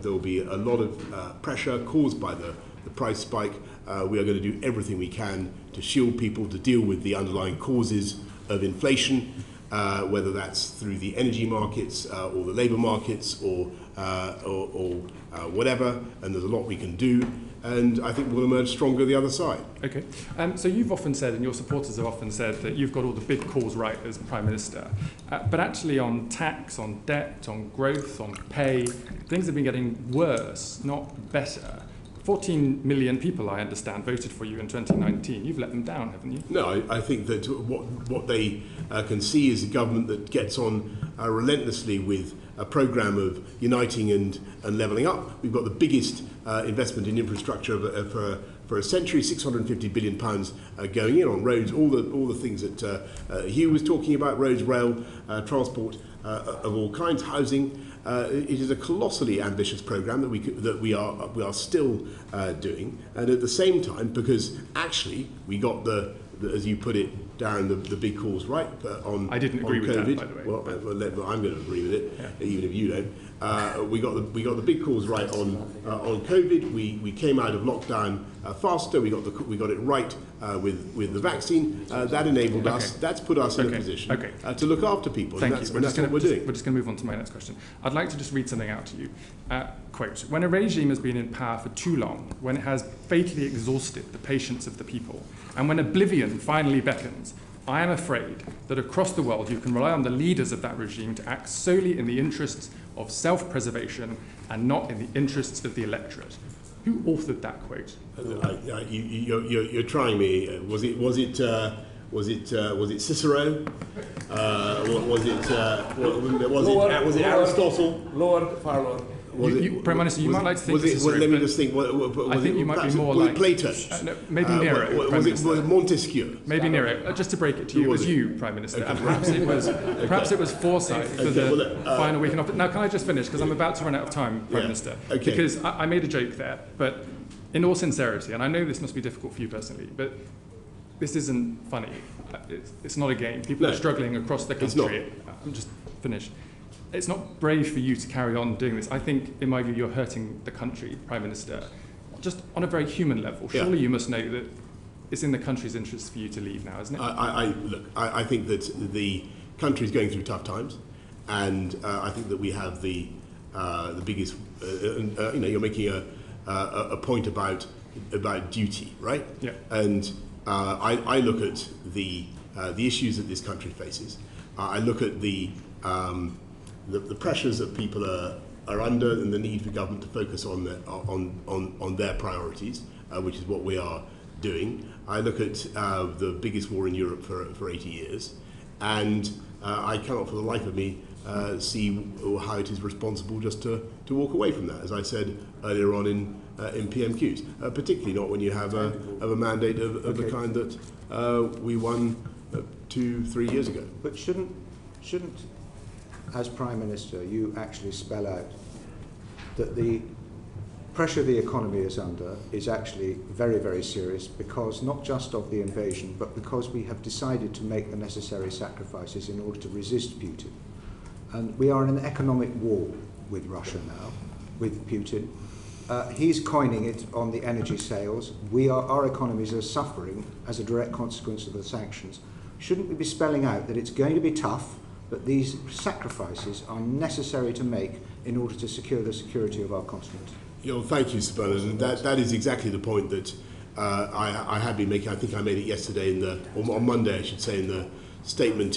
there will be a lot of pressure caused by the price spike. We are going to do everything we can to shield people, to deal with the underlying causes of inflation, whether that's through the energy markets or the labour markets or whatever. And there's a lot we can do. And I think we'll emerge stronger the other side. Okay. So you've often said, and your supporters have often said, that you've got all the big calls right as Prime Minister. But actually on tax, on debt, on growth, on pay, things have been getting worse, not better. 14 million people, I understand, voted for you in 2019. You've let them down, haven't you? No, I think that what they can see is a government that gets on relentlessly with a programme of uniting and levelling up. We've got the biggest investment in infrastructure for a century, £650 billion going in on roads, all the things that Hugh was talking about, roads, rail, transport of all kinds, housing. It is a colossally ambitious programme that we are still doing, and at the same time, because actually we got the as you put it, Darren, the big calls right on. I didn't agree with COVID. that, by the way. Well, I'm going to agree with it, yeah. Even if you don't. We got the big calls right on COVID. We came out of lockdown faster. We got it right with the vaccine. That enabled us. That's put us in a position to look after people. Thank and you. that's what we're doing. We're just going to move on to my next question. I'd like to just read something out to you. Quote, when a regime has been in power for too long, when it has fatally exhausted the patience of the people, and when oblivion finally beckons, I am afraid that across the world you can rely on the leaders of that regime to act solely in the interests of self-preservation and not in the interests of the electorate. Who authored that quote? You're trying me. Was it Cicero? Was it Aristotle? Lord Farlord. Prime Minister, you might like to think Cicero, let me just think. I think you might be more like Plato. No, maybe Nero. Was it Montesquieu? Maybe Nero. Just to break it to you, it was you, Prime Minister, and perhaps it was foresight for the final week in office. Now, can I just finish because I'm about to run out of time, Prime Minister? Okay. Because I made a joke there, but in all sincerity, and I know this must be difficult for you personally, but this isn't funny. It's not a game. People are struggling across the country. I'm just finished. It's not brave for you to carry on doing this. I think, in my view, you're hurting the country, Prime Minister, just on a very human level. Surely you must know that it's in the country's interest for you to leave now, isn't it? I think that the country is going through tough times, and I think that we have the biggest. You're making a point about duty, right? Yeah. And I look at the issues that this country faces. I look at the pressures that people are under and the need for government to focus on their priorities, which is what we are doing. I look at the biggest war in Europe for 80 years, and I cannot for the life of me see how it is responsible just to walk away from that, as I said earlier on in PMQs, particularly not when you have a mandate of the kind that we won 2-3 years ago. But shouldn't, as Prime Minister, you actually spell out that the pressure the economy is under is actually very, very serious, because not just of the invasion, but because we have decided to make the necessary sacrifices in order to resist Putin. And we are in an economic war. with Russia now, with Putin. He's coining it on the energy sales. Our economies are suffering as a direct consequence of the sanctions. Shouldn't we be spelling out that it's going to be tough, but these sacrifices are necessary to make in order to secure the security of our continent? Thank you, Sir Bernard. And that is exactly the point that I have been making. I think I made it yesterday or on Monday, I should say, in the statement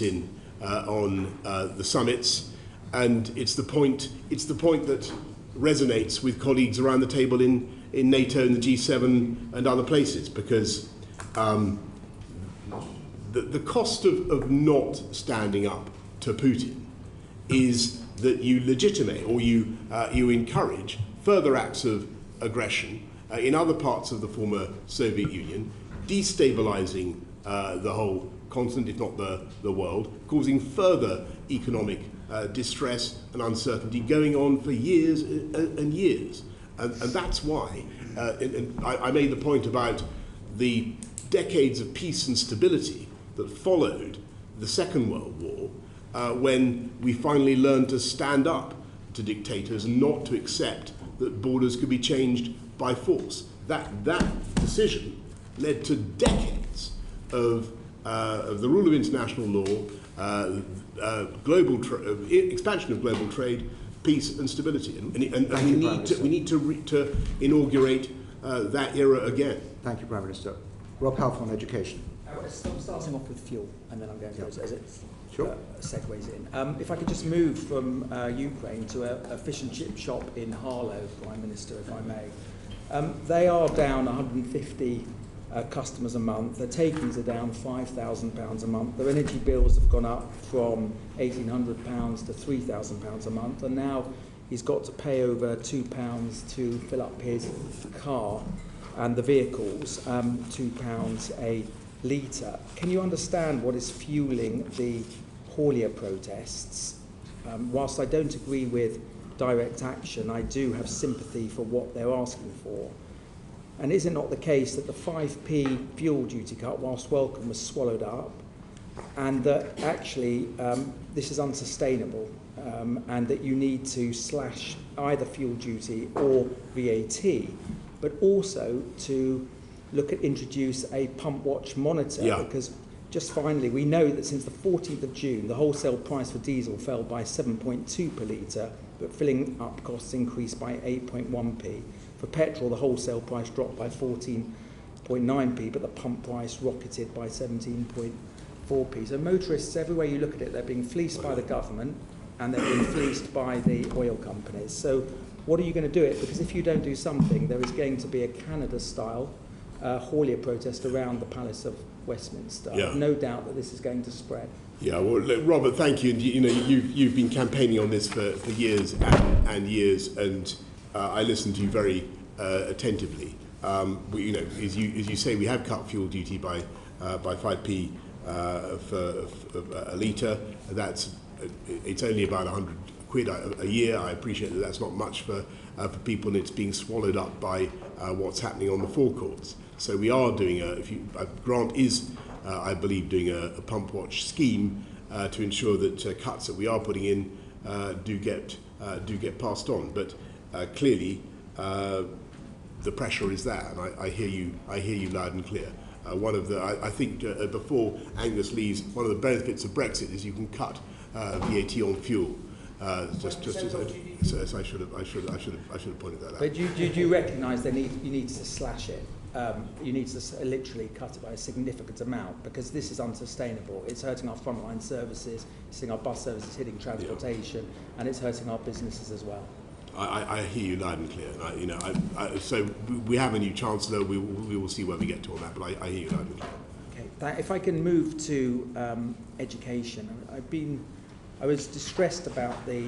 on the summits. And it's the point that resonates with colleagues around the table in NATO and the G7 and other places, because the cost of not standing up to Putin is that you legitimate or you encourage further acts of aggression in other parts of the former Soviet Union, destabilizing the whole continent, if not the world, causing further economic distress and uncertainty going on for years and years. And that's why I made the point about the decades of peace and stability that followed the Second World War, when we finally learned to stand up to dictators and not to accept that borders could be changed by force. That decision led to decades of the rule of international law, expansion of global trade, peace and stability, and we need to inaugurate that era again. Thank you, Prime Minister. Rob Half on education. Starting off with fuel, and then I'm going to go as it Sure. segues in. If I could just move from Ukraine to a fish and chip shop in Harlow, Prime Minister, if I may. They are down 150 customers a month. Their takings are down £5,000 a month. Their energy bills have gone up from £1,800 to £3,000 a month, and now he's got to pay over £2 to fill up his car and the vehicles, £2 a litre. Can you understand what is fueling the haulier protests? Whilst I don't agree with direct action, I do have sympathy for what they're asking for. And is it not the case that the 5p fuel duty cut, whilst welcome, was swallowed up, and that actually this is unsustainable, and that you need to slash either fuel duty or VAT, but also to look at introduce a pump watch monitor, because just finally, we know that since the 14th of June, the wholesale price for diesel fell by 7.2 per litre, but filling up costs increased by 8.1p. For petrol, the wholesale price dropped by 14.9p, but the pump price rocketed by 17.4p. So motorists, everywhere you look at it, they're being fleeced by the government, and they're being fleeced by the oil companies. So what are you going to do it? Because if you don't do something, there is going to be a Canada-style haulier protest around the Palace of Westminster. I have no doubt that this is going to spread. Yeah, well, look, Robert, thank you. And you've been campaigning on this for years and years, and I listened to you very attentively. As you say, we have cut fuel duty by 5p for a litre. It's only about 100 quid a year. I appreciate that that's not much for people, and it's being swallowed up by what's happening on the forecourts. So we are doing Grant is, I believe, doing a pump watch scheme to ensure that cuts that we are putting in do get passed on. But clearly, the pressure is there, and I hear you loud and clear. I think before Angus leaves, one of the benefits of Brexit is you can cut VAT on fuel. So I should have pointed that out. But do you recognise you need to slash it? You need to literally cut it by a significant amount, because this is unsustainable. It's hurting our frontline services, it's hitting our bus services, hitting transportation, and it's hurting our businesses as well. I hear you loud and clear. So we have a new Chancellor. We will see where we get to on that. But I hear you loud and clear. Okay. If I can move to education, I was distressed about the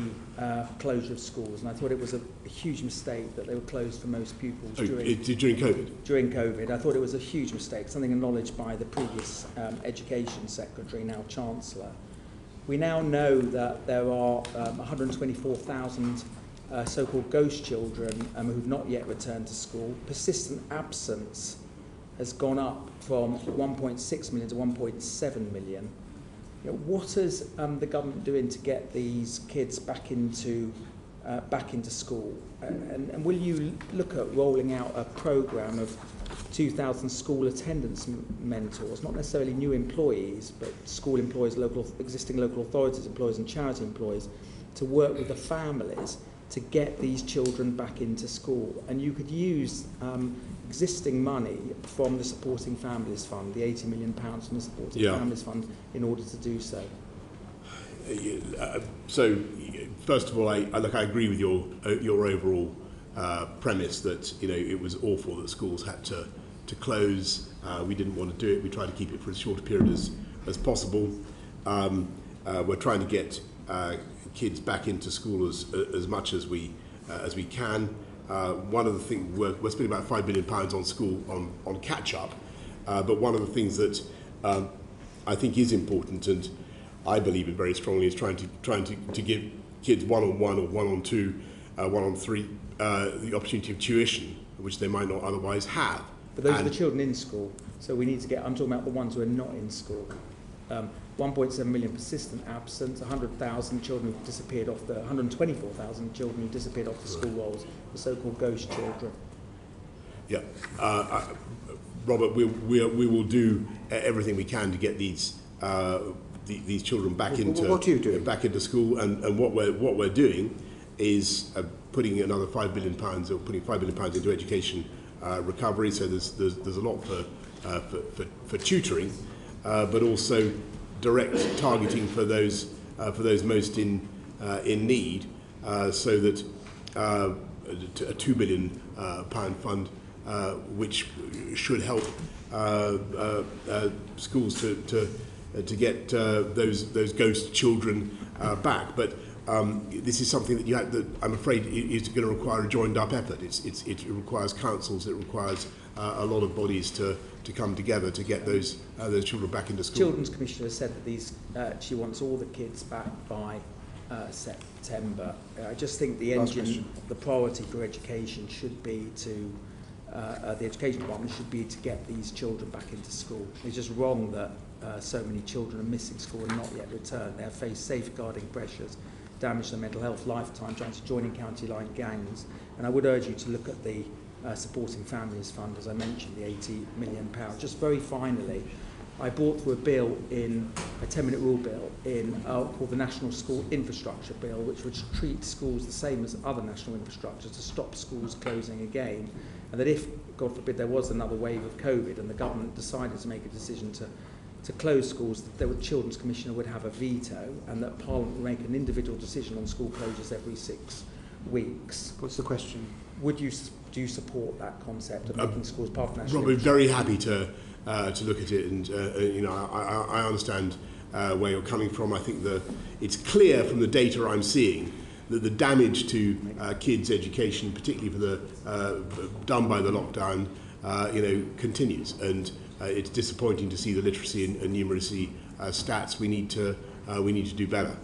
closure of schools, and I thought it was a huge mistake that they were closed for most pupils during COVID. During COVID, I thought it was a huge mistake, something acknowledged by the previous Education Secretary, now Chancellor. We now know that there are 124,000 so-called ghost children who've not yet returned to school. Persistent absence has gone up from 1.6 million to 1.7 million. What is the government doing to get these kids back into back into school? And will you look at rolling out a programme of 2,000 school attendance mentors, not necessarily new employees, but school employees, existing local authorities employees and charity employees, to work with the families to get these children back into school? And you could use existing money from the Supporting Families Fund, the £80 million from the Supporting Families Fund, in order to do so. So, first of all, I agree with your overall premise that it was awful that schools had to close. We didn't want to do it. We tried to keep it for as short a period as possible. We're trying to get kids back into school as much as we can. One of the things we're spending about £5 billion on school on catch up, but one of the things that I think is important, and I believe in very strongly, is trying to give kids 1-on-1 or 1-on-2, 1-on-3 the opportunity of tuition, which they might not otherwise have. But those are the children in school, so we need to get. I'm talking about the ones who are not in school. 1.7 million persistent absence, 100,000 children who've disappeared off 124,000 children who've disappeared off the school rolls, the so-called ghost children. Yeah, Robert, we will do everything we can to get these children back into school, and what we're doing is putting another £5 billion, or putting £5 billion into education recovery. So there's a lot for tutoring, but also direct targeting for those most in need, so that a £2 billion fund, which should help schools to get those ghost children back. But this is something that I'm afraid is going to require a joined-up effort. It requires councils, it requires a lot of bodies to come together to get those children back into school. Children's Commissioner said that she wants all the kids back by September. I just think the priority for education should be to the education department should be to get these children back into school. It's just wrong that so many children are missing school and not yet returned. They have faced safeguarding pressures, damage their mental health, lifetime, trying to join in county line gangs. And I would urge you to look at the Supporting Families Fund, as I mentioned, the £80 million. Just very finally, I brought through a bill a 10-minute rule bill called the National School Infrastructure Bill, which would treat schools the same as other national infrastructures to stop schools closing again. And that if, God forbid, there was another wave of COVID and the government decided to make a decision to close schools, that the Children's Commissioner would have a veto, and that Parliament would make an individual decision on school closures every 6 weeks. What's the question? Do you support that concept of making schools part of national? Rob, we're very happy to look at it, and I understand where you're coming from. I think it's clear from the data I'm seeing that the damage to kids' education, particularly for the done by the lockdown, continues, and it's disappointing to see the literacy and numeracy stats. We need to do better,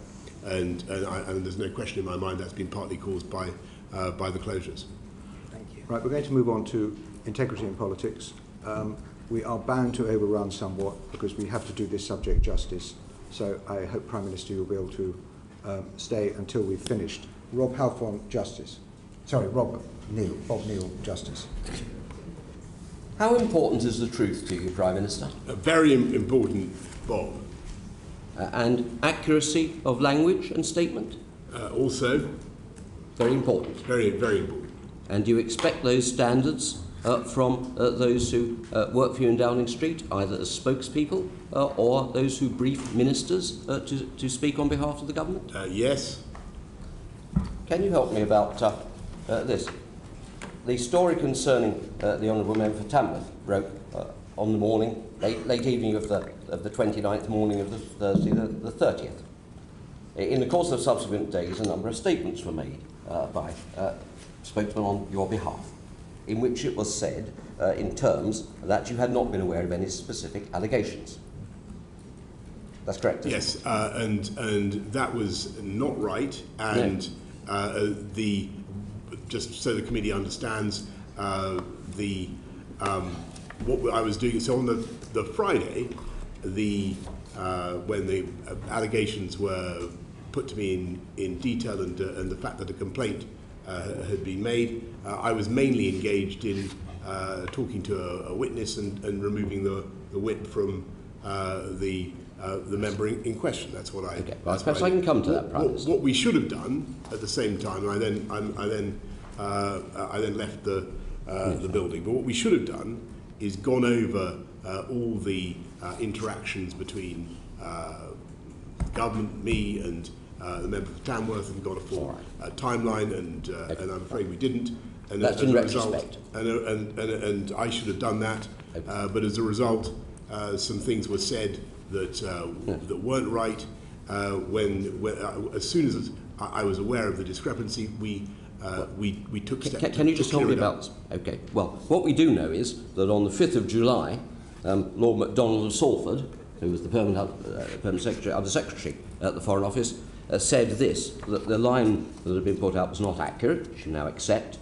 and there's no question in my mind that's been partly caused by the closures. Thank you. Right, we're going to move on to integrity in politics. We are bound to overrun somewhat because we have to do this subject justice. So I hope, Prime Minister, you'll be able to stay until we've finished. Rob Halfon, Justice. Sorry, Bob Neal, Justice. How important is the truth to you, Prime Minister? Very important, Bob. And accuracy of language and statement? Also. Very important. Very, very important. And do you expect those standards from those who work for you in Downing Street, either as spokespeople or those who brief ministers to speak on behalf of the government? Yes. Can you help me about this? The story concerning the Honourable Member for Tamworth broke on the morning, late evening of the 29th, morning of the Thursday, the 30th. In the course of subsequent days, a number of statements were made by spokesmen on your behalf, in which it was said, in terms, that you had not been aware of any specific allegations. That's correct, isn't it? Yes, and that was not right, and just so the committee understands what I was doing. So on the Friday, when the allegations were put to me in detail, and the fact that a complaint had been made. I was mainly engaged in talking to a witness and removing the whip from the member in question. That's what I. Okay. Well, perhaps I can come to that. Prime Minister. What we should have done at the same time, I then left the building. But what we should have done is gone over all the interactions between government, me, and the member for Tamworth, and got a full timeline, and I'm afraid we didn't. And that's in retrospect. And I should have done that, but as a result, some things were said that weren't right. As soon as I was aware of the discrepancy, we took steps. Can you just tell me about this? Okay. Well, what we do know is that on the 5th of July, Lord MacDonald of Salford, who was the permanent secretary, Under Secretary at the Foreign Office, said this, that the line that had been put out was not accurate, which you now accept,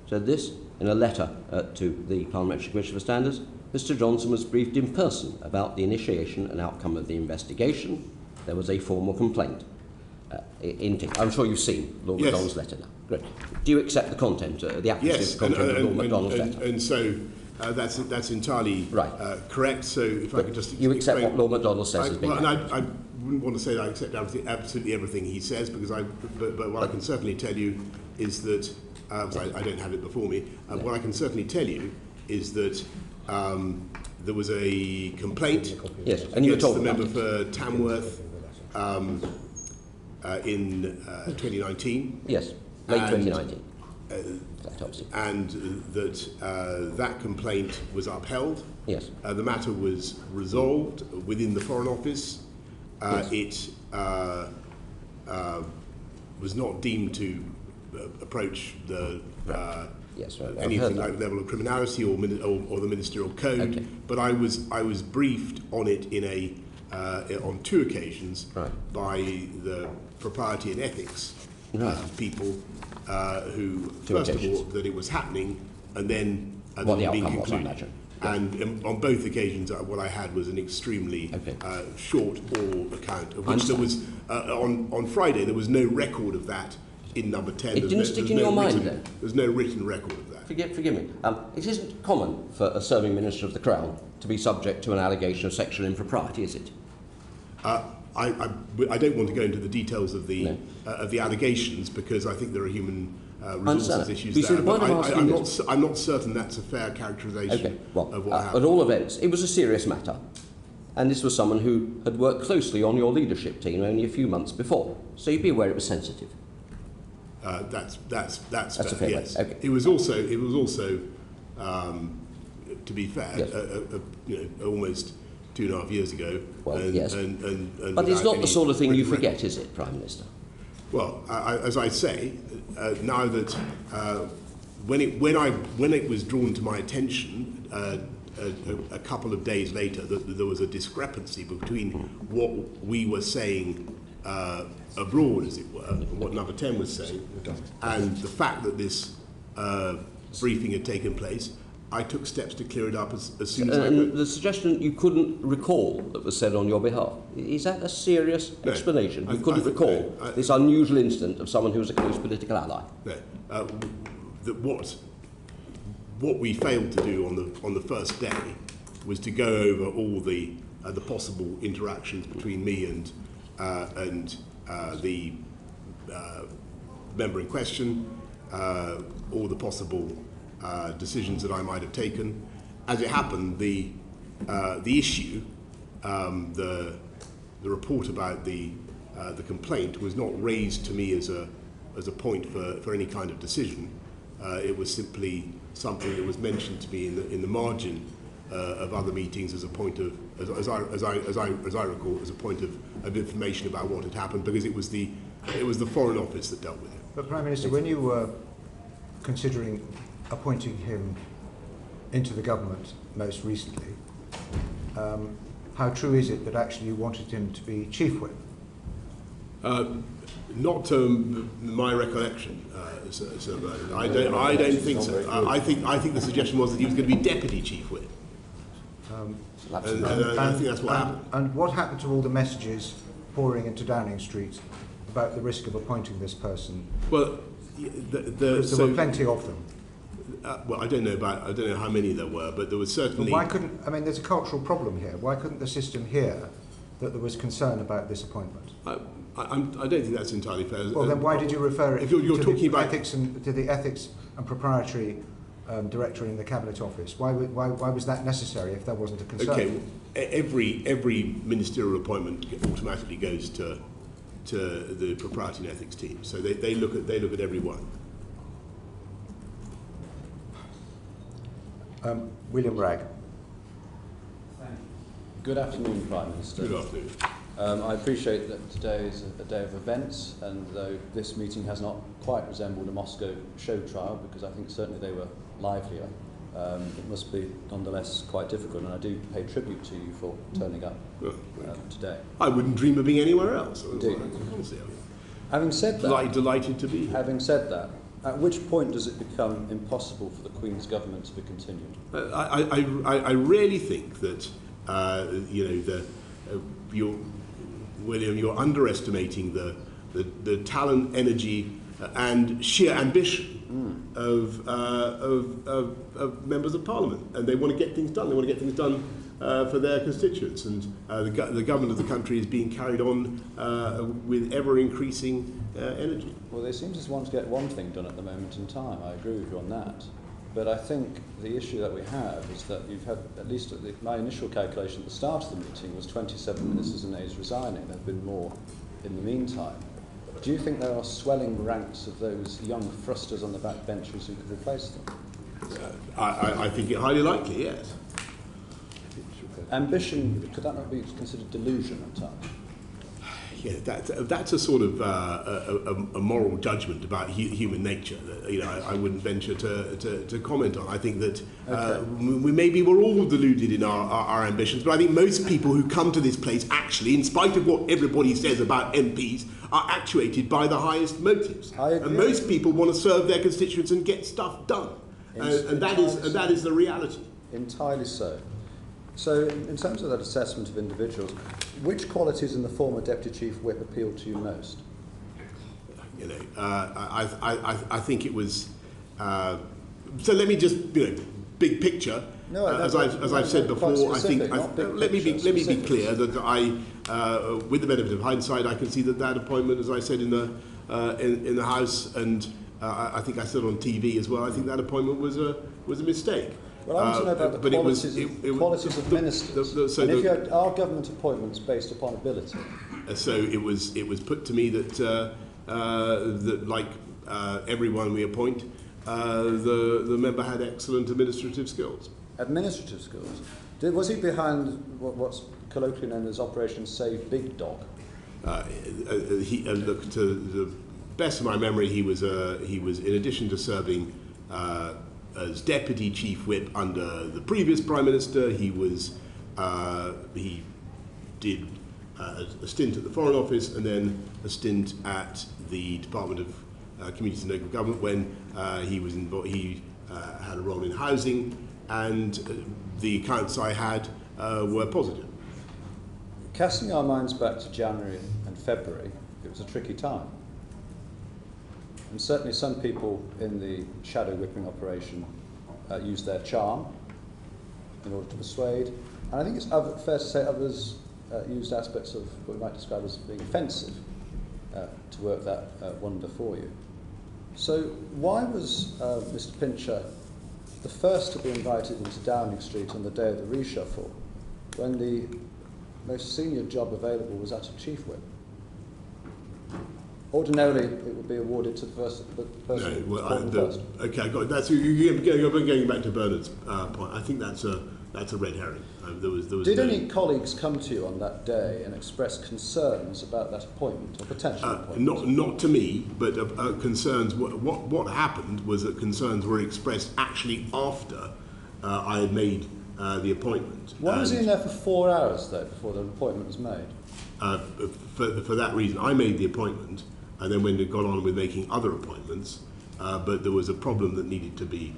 said this, in a letter to the Parliamentary Commission for Standards. Mr Johnson was briefed in person about the initiation and outcome of the investigation. There was a formal complaint. I'm sure you've seen Lord MacDonald's letter now. Great. Do you accept the content, the accuracy of the content of Lord MacDonald's letter? And so that's entirely right. Correct. So if I could just you accept what Lord MacDonald says as being I wouldn't want to say that I accept absolutely everything he says, because but what I can certainly tell you is that I don't have it before me. What I can certainly tell you is that there was a complaint and you were told the member for Tamworth in 2019. Yes, late 2019. And that complaint was upheld. Yes. The matter was resolved within the Foreign Office. It was not deemed to approach the anything like level of criminality or the ministerial code. But I was briefed on it on 2 occasions by the propriety and ethics people who first of all that it was happening, and then being concluded. And on both occasions, what I had was an extremely short oral account, of which there was on Friday there was no record of that in number 10. It didn't stick in your mind then? There's no written record of that. Forgive me. It isn't common for a serving Minister of the Crown to be subject to an allegation of sexual impropriety, is it? I don't want to go into the details of the allegations, because I think there are human resources issues there. But I'm not certain that's a fair characterisation of what happened. At all events, it was a serious matter, and this was someone who had worked closely on your leadership team only a few months before, so you'd be aware it was sensitive. That's fair, a fair yes. Okay. It was also to be fair, almost 2.5 years ago. Well, yes. But it's not the sort of thing you forget, is it, Prime Minister? Well, as I say, now that when it was drawn to my attention a couple of days later that there was a discrepancy between what we were saying abroad, as it were, and what Number 10 was saying, and the fact that this briefing had taken place, I took steps to clear it up as soon as I could. The suggestion you couldn't recall that was said on your behalf, is that a serious explanation? You couldn't recall this unusual incident of someone who was a close political ally? No. What we failed to do on the first day was to go over all the possible interactions between me and the member in question, all the possible decisions that I might have taken. As it happened, the issue, the report about the complaint was not raised to me as a point for any kind of decision. It was simply something that was mentioned to me in the margin of other meetings as a point of, as I recall, as a point of information about what had happened, because it was the Foreign Office that dealt with it. But Prime Minister, when you were considering appointing him into the government most recently, how true is it that actually you wanted him to be Chief Whip? Not to my recollection, Sir Bernard. I don't think so. I think the suggestion was that he was going to be Deputy Chief Whip. I think that's what happened. And what happened to all the messages pouring into Downing Street about the risk of appointing this person? Well, because there were plenty of them. Well, I don't know how many there were, but there was certainly. But why couldn't? I mean, there's a cultural problem here. Why couldn't the system hear that there was concern about this appointment? I don't think that's entirely fair. Well, then why did you refer it if you're to talking about ethics and to the ethics and proprietary director in the Cabinet Office? Why was that necessary if there wasn't a concern? Okay, well, every ministerial appointment automatically goes to the propriety and ethics team. So they look at every one. William Ragg. Good afternoon, Prime Minister. Good afternoon. I appreciate that today is a day of events, and though this meeting has not quite resembled a Moscow show trial, because I think certainly they were livelier, it must be nonetheless quite difficult, and I do pay tribute to you for turning up today. I wouldn't dream of being anywhere else. Having said that, delighted to be here. Having said that, at which point does it become impossible for the Queen's government to be continued? I really think that William, you're underestimating the talent, energy, and sheer ambition of members of Parliament, and they want to get things done. They want to get things done for their constituents, and the government of the country is being carried on with ever-increasing energy. Well, they seem to want to get one thing done at the moment in time. I agree with you on that. But I think the issue that we have is that you've had, at least my initial calculation at the start of the meeting was 27 ministers and aides resigning. There have been more in the meantime. Do you think there are swelling ranks of those young thrusters on the back benches who could replace them? I think it highly likely, yes. Ambition, could that not be considered delusion at times? Yeah, that's a sort of a moral judgment about human nature that I wouldn't venture to comment on. I think that we're all deluded in our ambitions, but I think most people who come to this place actually, in spite of what everybody says about MPs, are actuated by the highest motives. And most people want to serve their constituents and get stuff done, and that is the reality. Entirely so. So, in terms of that assessment of individuals, which qualities in the former Deputy Chief Whip appealed to you most? I think it was. So let me just, big picture. No, as I've said before, I think. Let me be clear that with the benefit of hindsight, I can see that appointment, as I said in the House, and I think I said on TV as well. I think that appointment was a mistake. Well, I want to know about the qualities of ministers. And if are government appointments based upon ability? So it was put to me that like everyone we appoint, the member had excellent administrative skills. Administrative skills. Was he behind what's colloquially known as Operation Save Big Dog? Look, to the best of my memory, he was in addition to serving as Deputy Chief Whip under the previous Prime Minister, he did a stint at the Foreign Office and then a stint at the Department of Communities and Local Government when he had a role in housing, and the accounts I had were positive. Casting our minds back to January and February, it was a tricky time. And certainly some people in the shadow whipping operation used their charm in order to persuade. And I think it's fair to say others used aspects of what we might describe as being offensive to work that wonder for you. So why was Mr. Pincher the first to be invited into Downing Street on the day of the reshuffle when the most senior job available was that of Chief Whip? Ordinarily, it would be awarded to the person first. Okay, I got it. That's going back to Bernard's point. I think that's a red herring. Did any colleagues come to you on that day and express concerns about that appointment or potential appointment? Not to me, but concerns. What happened was that concerns were expressed actually after I had made the appointment. Why was he in there for 4 hours though before the appointment was made? For that reason, I made the appointment. And then when it got on with making other appointments, but there was a problem that needed to be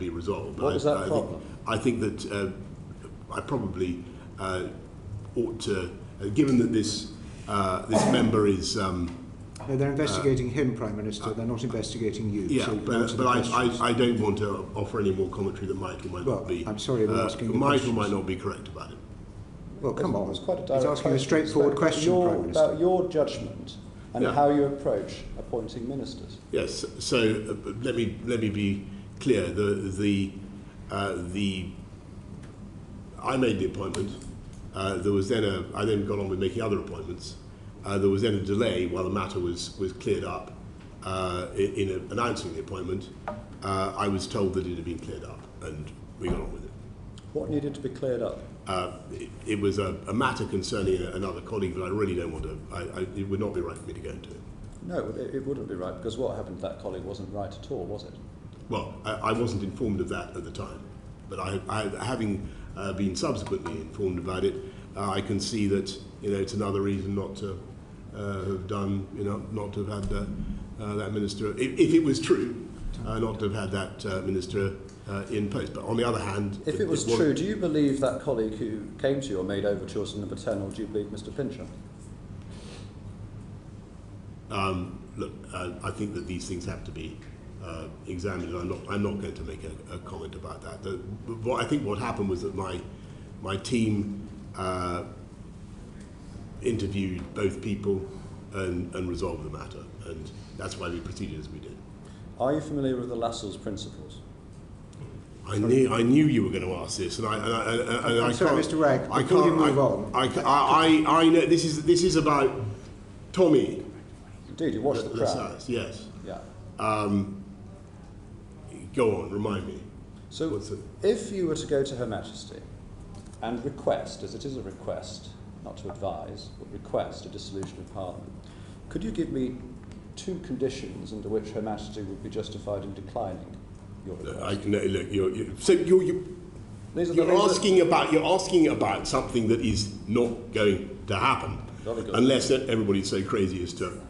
resolved. What was that problem? I think that I probably ought to, given that this member is No, they're investigating him, Prime Minister. They're not investigating you. Yeah, so but I don't want to offer any more commentary that might or might not be. I'm sorry, I'm asking you might or might not be correct about it. Well, come on. It's quite a He's direct asking a straightforward question, Prime Minister. About your judgment and how you approach appointing ministers. Yes. So let me be clear. I made the appointment. There was then I then got on with making other appointments. There was then a delay while the matter was cleared up in announcing the appointment. I was told that it had been cleared up, and we got on with it. What needed to be cleared up? It was a matter concerning another colleague that I really don't want to. It would not be right for me to go into it. No, it wouldn't be right, because what happened to that colleague wasn't right at all, was it? Well, I wasn't informed of that at the time, but having been subsequently informed about it, I can see that it's another reason not to have done, not to have had that minister, if it was true, not to have had that minister in post. But on the other hand, if it was true, do you believe that colleague who came to you or made overtures to number 10, or do you believe Mr. Pincher? Look, I think that these things have to be examined. I'm not going to make a comment about that. I think what happened was that my team interviewed both people and resolved the matter, and that's why we proceeded as we did. Are you familiar with the Lassalle's principles? I knew you were going to ask this, and I'm sorry, Mr. Ragg. Before you move on, I know this is about Tommy. Indeed, you watched the crowd. Yes. Yeah. Go on, remind me. So, if you were to go to Her Majesty and request, as it is a request, not to advise, but request a dissolution of Parliament, could you give me 2 conditions under which Her Majesty would be justified in declining your request? You're asking about something that is not going to happen, unless everybody's so crazy as to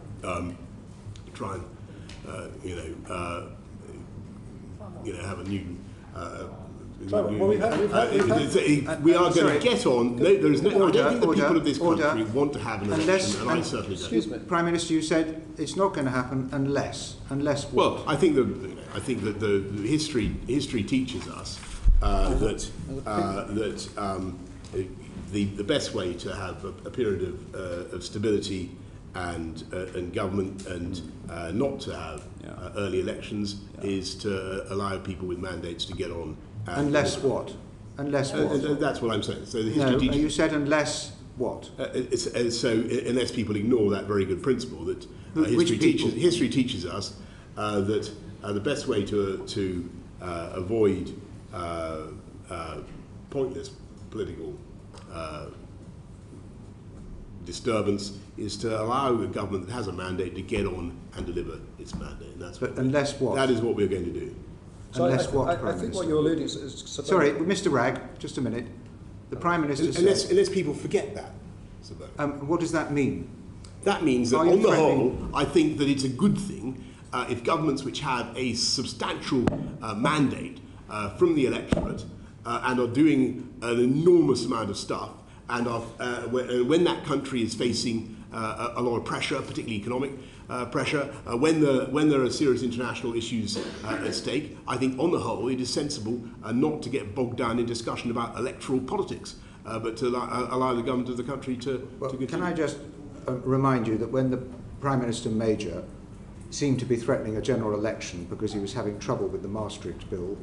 try and have a new. We are going to get on. No, there is no. I don't think the people of this country want to have an election, and I certainly don't. Excuse me, Prime Minister. You said it's not going to happen unless what? Well, I think that the history teaches us that the best way to have a period of stability and government and not to have early elections is to allow people with mandates to get on. Unless what? Unless what? That's what I'm saying. So the history teaches. You said unless what? So unless people ignore that very good principle that history teaches us that the best way to avoid pointless political disturbance is to allow a government that has a mandate to get on and deliver its mandate. And that's unless what? That is what we're going to do. So unless I think what you're alluding to is... Sorry, Mr. Ragg, just a minute. The Prime Minister said... Unless people forget that. What does that mean? That means that on the whole, I think that it's a good thing if governments which have a substantial mandate from the electorate and are doing an enormous amount of stuff, and when that country is facing a lot of pressure, particularly economic pressure, when there are serious international issues at stake, I think on the whole it is sensible not to get bogged down in discussion about electoral politics, but to allow the government of the country to continue. Can I just remind you that when the Prime Minister Major seemed to be threatening a general election because he was having trouble with the Maastricht Bill,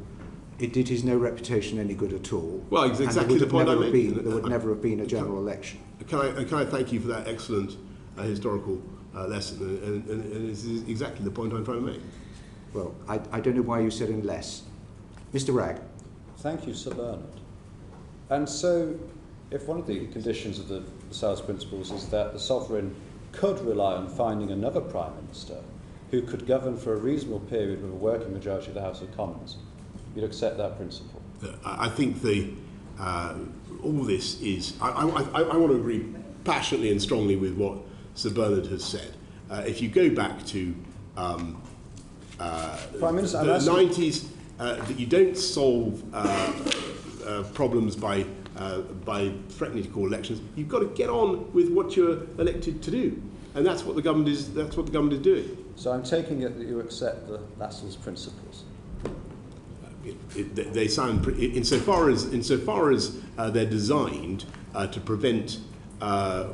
it did his no reputation any good at all. Well, exactly the point I made. There would never have been a general election. Can I thank you for that excellent historical lesson? And this is exactly the point I'm trying to make. Well, I don't know why you said unless. Mr. Ragg. Thank you, Sir Bernard. And so, if one of the conditions of the Lassalle's principles is that the sovereign could rely on finding another Prime Minister who could govern for a reasonable period with a working majority of the House of Commons, you'd accept that principle? I think all this is... I want to agree passionately and strongly with what Sir Bernard has said. If you go back to Prime Minister, the 90s, that you don't solve problems by threatening to call elections. You've got to get on with what you're elected to do. and that's what the government is doing. So I'm taking it that you accept the Lassel's principles. They sound insofar as they're designed to prevent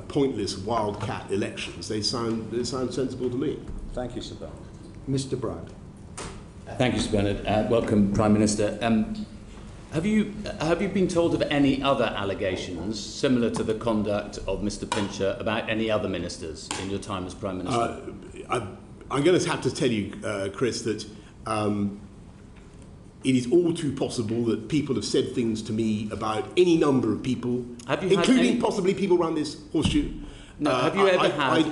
pointless wildcat elections. They sound sensible to me. Thank you, Sir Bernard. Mr. Brad. Thank you, Sir Bernard. Welcome, Prime Minister. Have you been told of any other allegations similar to the conduct of Mr. Pincher about any other ministers in your time as Prime Minister? I'm going to have to tell you, Chris, that it is all too possible that people have said things to me about any number of people, including possibly people around this horseshoe. No, have you ever had?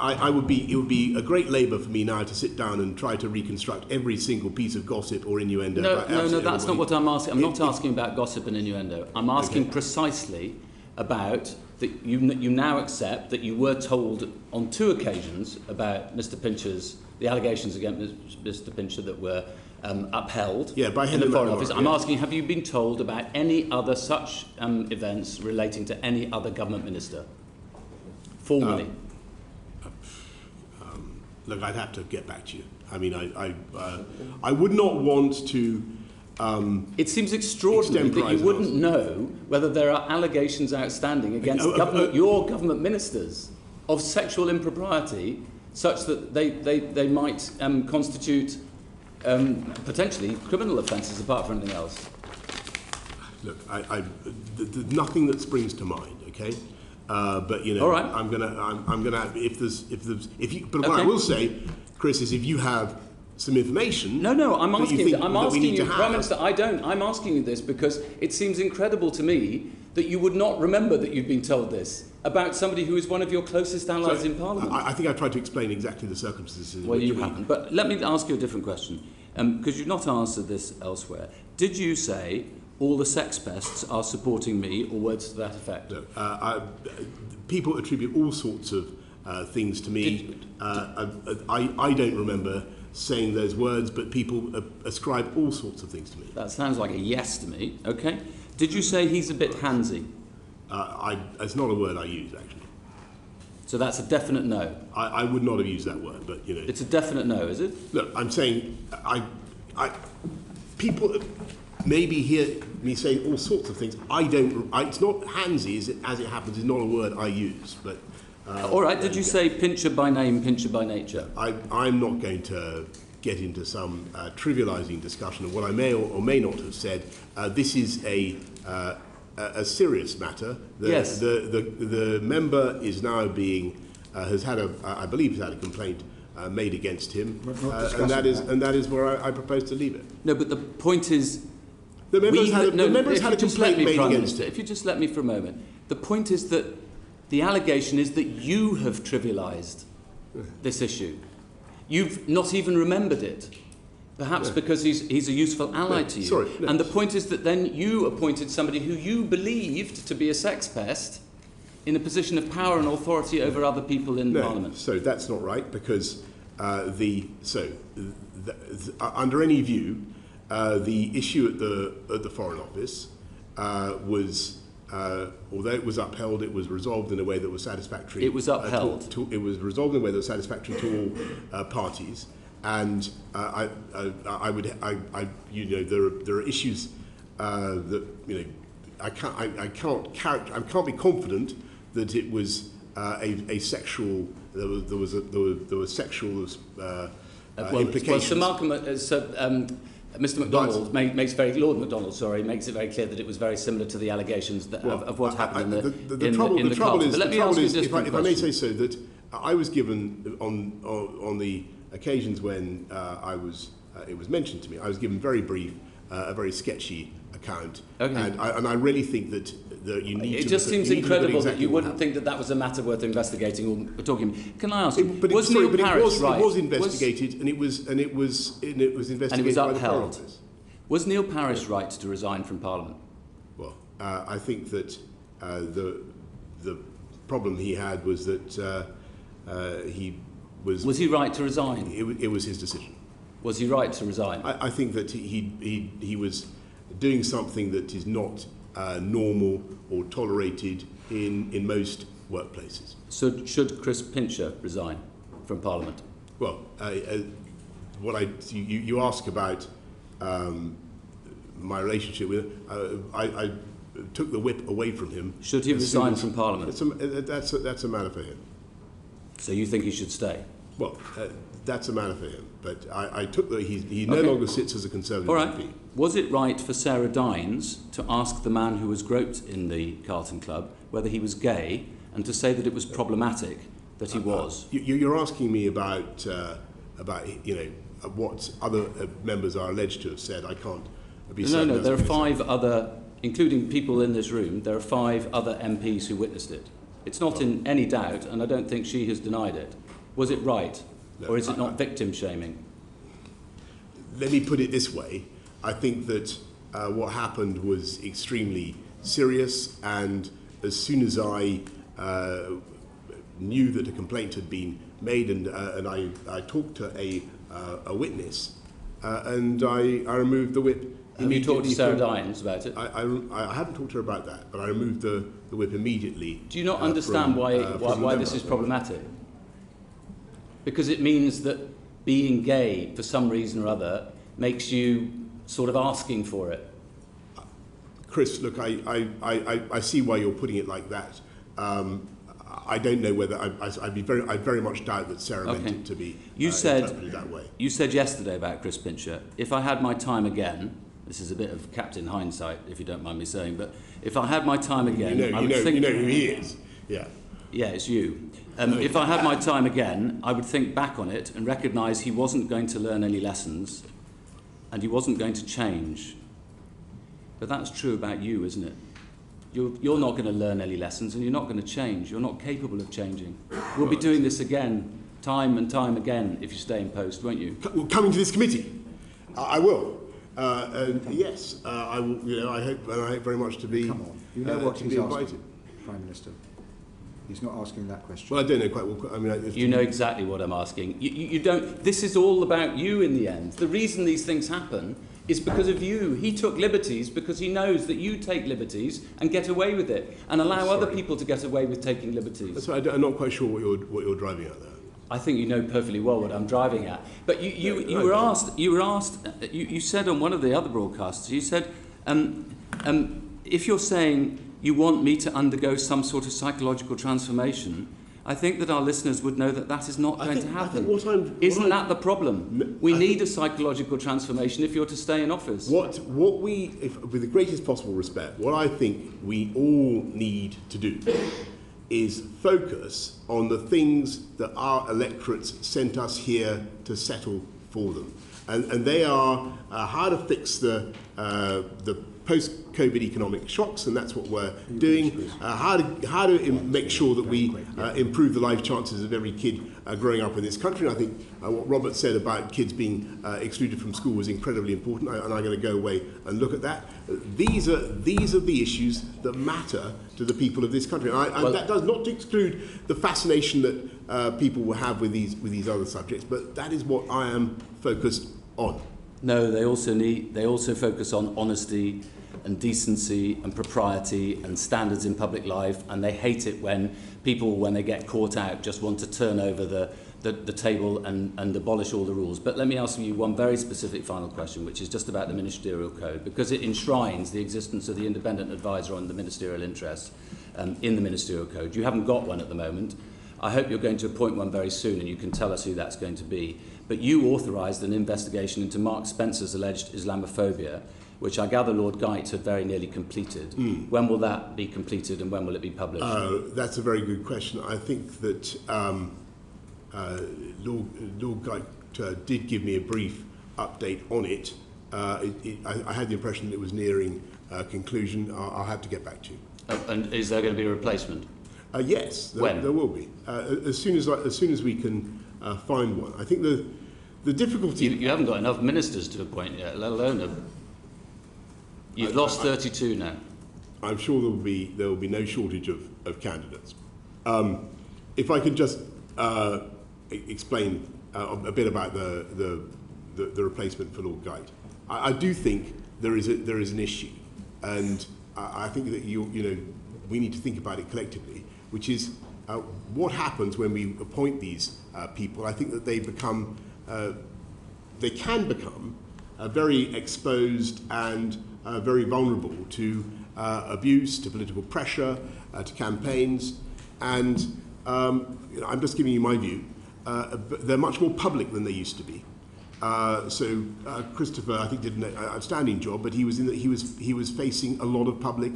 It would be a great labour for me now to sit down and try to reconstruct every single piece of gossip or innuendo. No, that's not what I'm asking. I'm not asking about gossip and innuendo. I'm asking precisely about that you now accept that you were told on 2 occasions about Mr. Pincher's, the allegations against Mr. Pincher that were upheld by in the Foreign Office. I'm asking, have you been told about any other such events relating to any other government minister? Formally. Look, I'd have to get back to you. I mean, I would not want to. It seems extraordinary that you wouldn't know whether there are allegations outstanding against your government ministers of sexual impropriety, such that they might constitute potentially criminal offences apart from anything else. Look, there's nothing that springs to mind. Okay. But you know, all right. I'm gonna but what I will say, Chris, is if you have some information. No, I'm asking you, Prime Minister. I'm asking you this because it seems incredible to me that you would not remember that you've been told this about somebody who is one of your closest allies in Parliament. I think I tried to explain exactly the circumstances. Well, you haven't. But let me ask you a different question, because you've not answered this elsewhere. Did you say all the sex pests are supporting me, or words to that effect? No, people attribute all sorts of things to me. I don't remember saying those words, but people ascribe all sorts of things to me. That sounds like a yes to me. Okay. Did you say he's a bit handsy? It's not a word I use, actually. So that's a definite no. I would not have used that word, but you know. It's a definite no, is it? Look, I'm saying people maybe hear me say all sorts of things. It's not handsy, as it happens. Is not a word I use, but. All right. Did you say Pincher by name, Pincher by nature? I'm not going to get into some trivialising discussion of what I may or may not have said. This is a serious matter. Yes. The member is now I believe has had a complaint made against him, and that is where I propose to leave it. No, but the point is, the member has had a complaint made against him. If you just let me for a moment, the point is that the allegation is that you have trivialised this issue. You've not even remembered it, perhaps because he's a useful ally to you. And the point is that then you appointed somebody who you believed to be a sex pest in a position of power and authority over other people in Parliament. So that's not right, because under any view, the issue at the Foreign Office was. Although it was upheld, it was resolved in a way that was satisfactory. It was upheld. It was resolved in a way that was satisfactory to all parties, and there are issues that I can't be confident that it was a sexual. There was sexual implications. Well, Sir Malcolm. Mr. MacDonald Lord MacDonald, makes it very clear that it was very similar to the allegations of what happened in the trouble is, But let me ask you a different if I may say so, that I was given on the occasions when it was mentioned to me, I was given very brief, a very sketchy account, and I really think that you need to. It just seems incredible that you wouldn't think that was a matter worth investigating or talking. Can I ask you? Was Neil Parish right? It was investigated, and it was investigated, and it was upheld. Was Neil Parish right to resign from Parliament? Well, I think that the problem he had was that he was. Was he right to resign? It was his decision. Was he right to resign? I think that he was doing something that is not normal or tolerated in most workplaces. So should Chris Pincher resign from Parliament? Well, you ask about my relationship with him. I took the whip away from him. Should he resign from Parliament? That's a matter for him. So you think he should stay? Well, that's a matter for him. But I took the. He no longer sits as a Conservative All right. MP. Was it right for Sarah Dines to ask the man who was groped in the Carlton Club whether he was gay, and to say that it was problematic that he was? You're asking me about what other members are alleged to have said. I can't be certain. No, there are 5 other, including people in this room, there are 5 other MPs who witnessed it. It's not in any doubt, and I don't think she has denied it. Was it right, or is it not victim shaming? Let me put it this way. I think that what happened was extremely serious, and as soon as I knew that a complaint had been made, and I talked to a witness, and I removed the whip. Have you talked to Sarah Dines about it? I haven't talked to her about that, but I removed the whip immediately. Do you not understand why this is problematic? Because it means that being gay, for some reason or other, makes you sort of asking for it. Chris, look, I see why you're putting it like that. I don't know whether I very much doubt that Sarah meant it to be interpreted that way. You said yesterday about Chris Pincher, if I had my time again, this is a bit of Captain Hindsight, if you don't mind me saying, but if I had my time again, I would think... You know who he is, yeah. Yeah, it's you. If I had my time again, I would think back on it and recognise he wasn't going to learn any lessons and he wasn't going to change. But that's true about you, isn't it? You're not going to learn any lessons and you're not going to change. You're not capable of changing. We'll be doing this again, time and time again, if you stay in post, won't you? Coming to this committee, I will. Yes, I will. I hope very much to be. Come on, you know what he's invited. asking, Prime Minister. He's not asking that question. Well, I don't know quite well. I mean, you know exactly what I'm asking. You don't. This is all about you in the end. The reason these things happen is because of you. He took liberties because he knows that you take liberties and get away with it, and allow other people to get away with taking liberties. That's right. I'm not quite sure what you're driving at there. I think you know perfectly well what I'm driving at. But you were asked. You said on one of the other broadcasts. You said, if you're saying you want me to undergo some sort of psychological transformation, I think that our listeners would know that that is not going to happen. Isn't that the problem? We need a psychological transformation if you're to stay in office. With the greatest possible respect, what I think we all need to do is focus on the things that our electorates sent us here to settle for them. And they are how to fix the post-COVID economic shocks, and that's what we're doing. How to make sure that we improve the life chances of every kid growing up in this country. And I think what Robert said about kids being excluded from school was incredibly important, and I'm going to go away and look at that. These are the issues that matter to the people of this country. And that does not exclude the fascination that people will have with these other subjects, but that is what I am focused on. No, they also focus on honesty and decency and propriety and standards in public life, and they hate it when people, when they get caught out, just want to turn over the table and abolish all the rules. But let me ask you one very specific final question, which is just about the ministerial code, because it enshrines the existence of the independent advisor on the ministerial interest in the ministerial code. You haven't got one at the moment. I hope you're going to appoint one very soon, and you can tell us who that's going to be. But you authorised an investigation into Mark Spencer's alleged Islamophobia, which I gather Lord Geit had very nearly completed. When will that be completed and when will it be published? That's a very good question. I think that Lord Geit did give me a brief update on it. I had the impression that it was nearing conclusion. I'll have to get back to you. And is there going to be a replacement? Yes, there will be. As soon as we can find one. I think the difficulty... You haven't got enough ministers to appoint yet, let alone You've lost 32 now. I'm sure there will be no shortage of candidates. If I could just explain a bit about the replacement for Lord Geit. I do think there is an issue, and I think that we need to think about it collectively, which is what happens when we appoint these people. I think that they can become very exposed and very vulnerable to abuse, to political pressure, to campaigns, and I'm just giving you my view. They're much more public than they used to be. So Christopher, I think, did an outstanding job, but he was facing a lot of public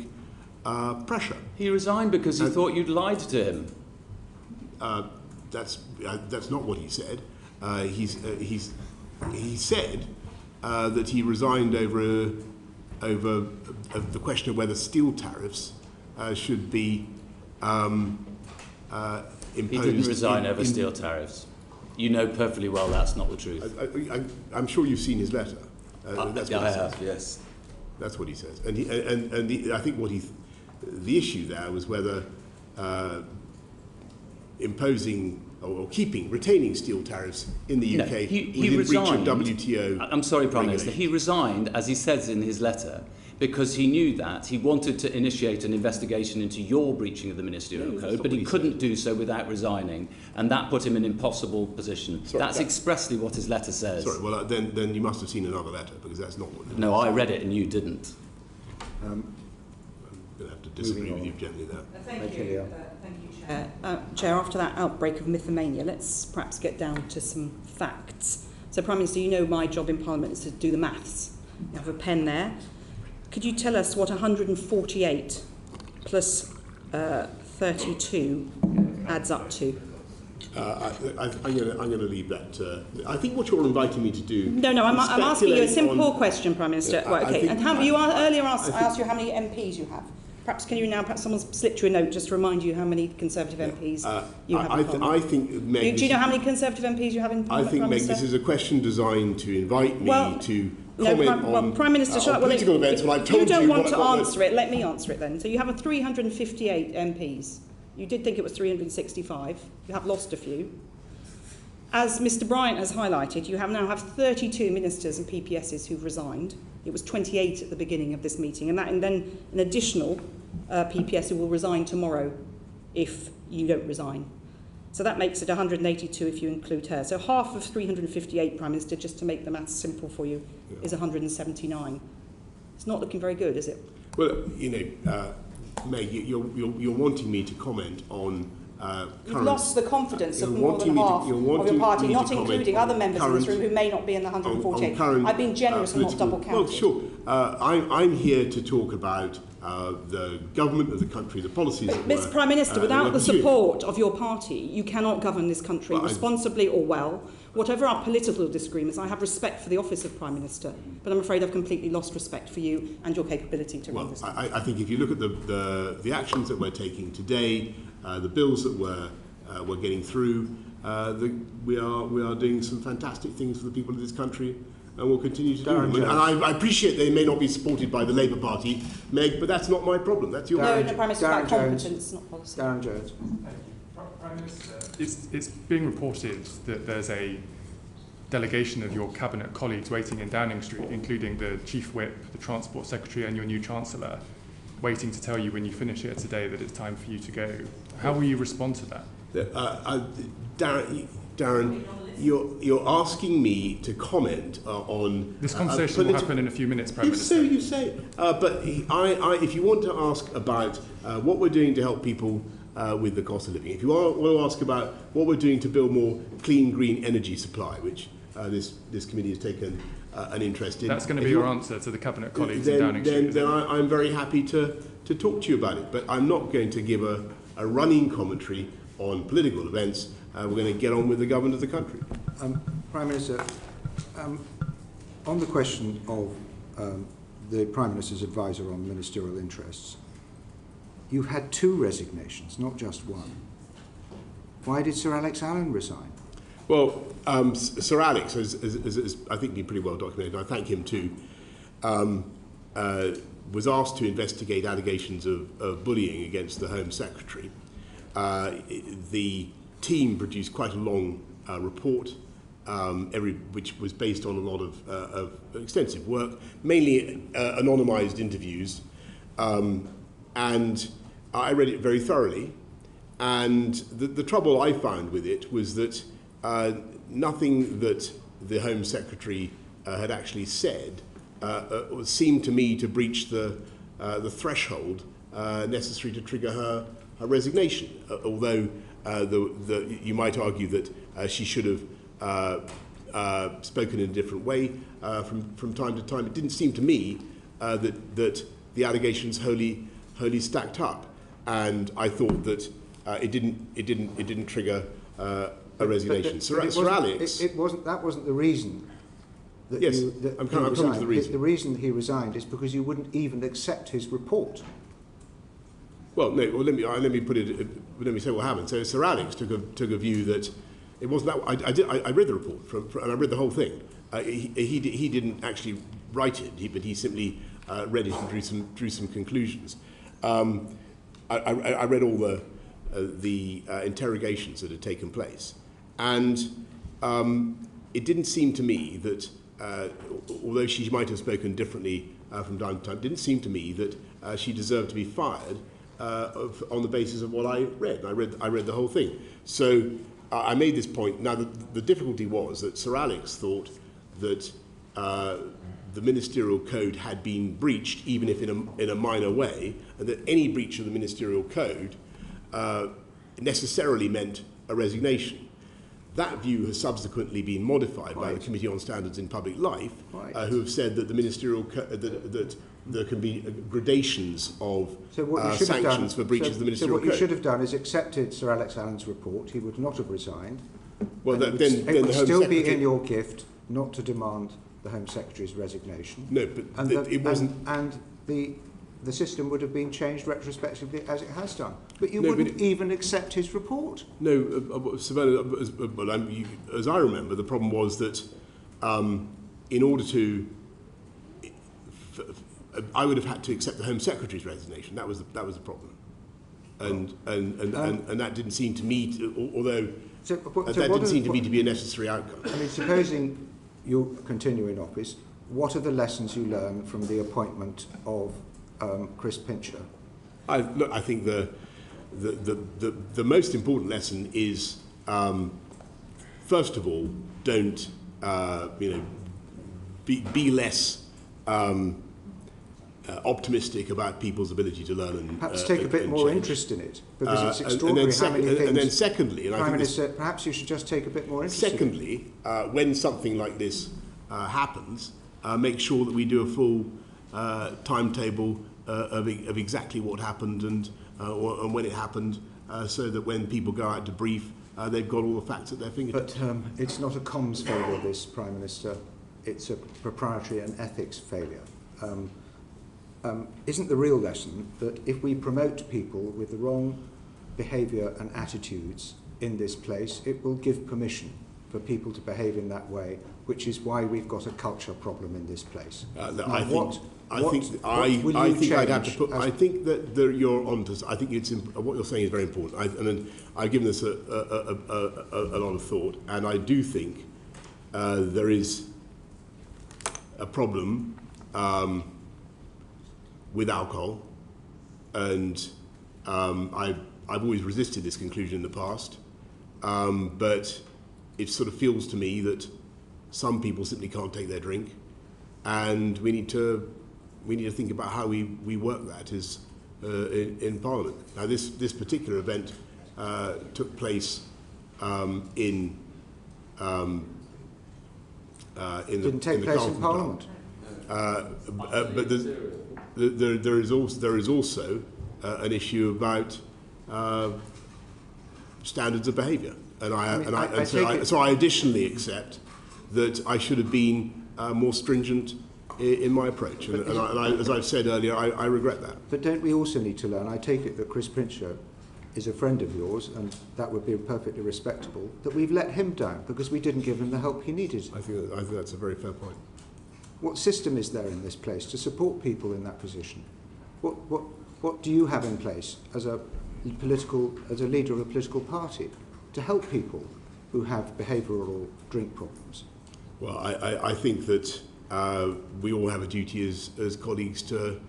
pressure. He resigned because he thought you'd lied to him. That's not what he said. He said that he resigned over the question of whether steel tariffs should be imposed. He didn't resign over steel tariffs. You know perfectly well that's not the truth. I'm sure you've seen his letter. That's what I he have, says. yes. That's what he says. And I think the issue there was whether imposing or retaining steel tariffs in the UK he resigned. Breach of WTO. I'm sorry, Prime Minister. He resigned, as he says in his letter, because he knew that he wanted to initiate an investigation into your breaching of the ministerial code, but he couldn't do so without resigning, and that put him in an impossible position. That's expressly what his letter says. Sorry, well then you must have seen another letter, because that's not what. No, I read it and you didn't. I'm going to have to disagree with you gently there. Thank you, Chair. Chair, after that outbreak of mythomania, let's perhaps get down to some facts. So, Prime Minister, you know my job in Parliament is to do the maths. You have a pen there. Could you tell us what 148 plus 32 adds up to? I'm going to leave that. I think what you're inviting me to do. No, I'm asking you a simple question, Prime Minister. Right, okay. And earlier I asked you how many MPs you have. Perhaps someone's slipped you a note just to remind you how many Conservative MPs you have in Parliament. I think, Meg, do you know how many Conservative MPs you have in Parliament? I think, Meg, this is a question designed to invite me to comment on Prime Minister, political events when I've told you. You don't want to answer it, let me answer it then. So you have 358 MPs. You did think it was 365. You have lost a few. As Mr Bryant has highlighted, you now have 32 ministers and PPSs who've resigned. It was 28 at the beginning of this meeting, and then an additional PPS who will resign tomorrow if you don't resign. So that makes it 182 if you include her. So half of 358, Prime Minister, just to make the maths simple for you, is 179. It's not looking very good, is it? Well, Meg, you're wanting me to comment on You've lost the confidence of more than half of your party, not including other members in this room who may not be in the 148. I've been generous and not double counted. Well, sure. I'm here to talk about the government of the country, the policies. Mr. Prime Minister, without the support of your party, you cannot govern this country responsibly or well. Whatever our political disagreements, I have respect for the office of Prime Minister, but I'm afraid I've completely lost respect for you and your capability to run this country. I think if you look at the actions that we're taking today, the bills that we're getting through, we are doing some fantastic things for the people of this country, and we'll continue to do them. And I appreciate they may not be supported by the Labour Party, Meg, but that's not my problem. That's your problem. No, Prime Minister, about competence, not policy. Darren Jones. Prime Minister, it's being reported that there's a delegation of your cabinet colleagues waiting in Downing Street, including the Chief Whip, the Transport Secretary and your new Chancellor, waiting to tell you when you finish here today that it's time for you to go. How will you respond to that? Darren, you're asking me to comment on... This conversation will happen in a few minutes, Prime Minister. So you say. But if you want to ask about what we're doing to help people with the cost of living, if you want to ask about what we're doing to build more clean, green energy supply, which this committee has taken an interest in. That's going to be your answer to the Cabinet colleagues in Downing Street. Then I'm very happy to talk to you about it. But I'm not going to give a running commentary on political events. We're going to get on with the government of the country. Prime Minister, on the question of the Prime Minister's advisor on ministerial interests, you've had 2 resignations, not just one. Why did Sir Alex Allen resign? Well, Sir Alex has I think, been pretty well documented, and I thank him too, was asked to investigate allegations of bullying against the Home Secretary. The team produced quite a long report, which was based on a lot of extensive work, mainly anonymised interviews, and I read it very thoroughly, and the trouble I found with it was that nothing that the Home Secretary had actually said seemed to me to breach the threshold necessary to trigger her resignation, although you might argue that she should have spoken in a different way from time to time. It didn't seem to me that the allegations wholly stacked up, and I thought that it didn't trigger a resignation. Sir Alex, that wasn't the reason. Yes, I'm coming to the reason. The reason he resigned is because you wouldn't even accept his report. Well, no. Well, let me put it. Let me say what happened. So Sir Alex took a view that it wasn't that. I read the report and I read the whole thing. He didn't actually write it, but he simply read it and drew some conclusions. I read all the interrogations that had taken place, and it didn't seem to me that, although she might have spoken differently from time to time, it didn't seem to me that she deserved to be fired on the basis of what I read. I read the whole thing. So I made this point. Now, the difficulty was that Sir Alex thought that the ministerial code had been breached, even if in a minor way, and that any breach of the ministerial code necessarily meant a resignation. That view has subsequently been modified by the Committee on Standards in Public Life, who have said that the ministerial that there can be gradations of sanctions for breaches of the ministerial code. So what you should have done is accepted Sir Alex Allen's report. He would not have resigned. Well, then it would the Home still Secretary be in your gift not to demand the Home Secretary's resignation. No, but it wasn't. And the system would have been changed retrospectively as it has done. But you wouldn't even accept his report. No, Savannah, as I remember, the problem was that in order to, I would have had to accept the Home Secretary's resignation. That was the problem, and that didn't seem to me, although that didn't seem to me to be a necessary outcome. I mean, supposing you continue in office, what are the lessons you learn from the appointment of Chris Pincher? I think the most important lesson is, first of all, don't be less optimistic about people's ability to learn and perhaps take a bit more interest in it, because it's extraordinary how many things. And then secondly, and Prime Minister, perhaps you should just take a bit more interest. Secondly, when something like this happens, make sure that we do a full timetable of exactly what happened and when it happened, so that when people go out to brief, they've got all the facts at their fingertips. But it's not a comms failure, this, Prime Minister. It's a proprietary and ethics failure. Isn't the real lesson that if we promote people with the wrong behaviour and attitudes in this place, it will give permission for people to behave in that way, which is why we've got a culture problem in this place. I think I'd have to put. I think that you're onto. I think what you're saying is very important. I've given this a lot of thought, and I do think there is a problem with alcohol, and I've always resisted this conclusion in the past, but it sort of feels to me that some people simply can't take their drink, and we need to think about how we work that in Parliament. Now, this particular event took place in didn't take place in Parliament. But there is also an issue about standards of behaviour, so I additionally accept that I should have been more stringent in my approach, and as I've said earlier, I regret that. But don't we also need to learn? I take it that Chris Pincher is a friend of yours, and that would be perfectly respectable, that we've let him down because we didn't give him the help he needed. I think that's a very fair point. What system is there in this place to support people in that position? What do you have in place as a leader of a political party to help people who have behavioural drink problems? Well, I think that we all have a duty as colleagues to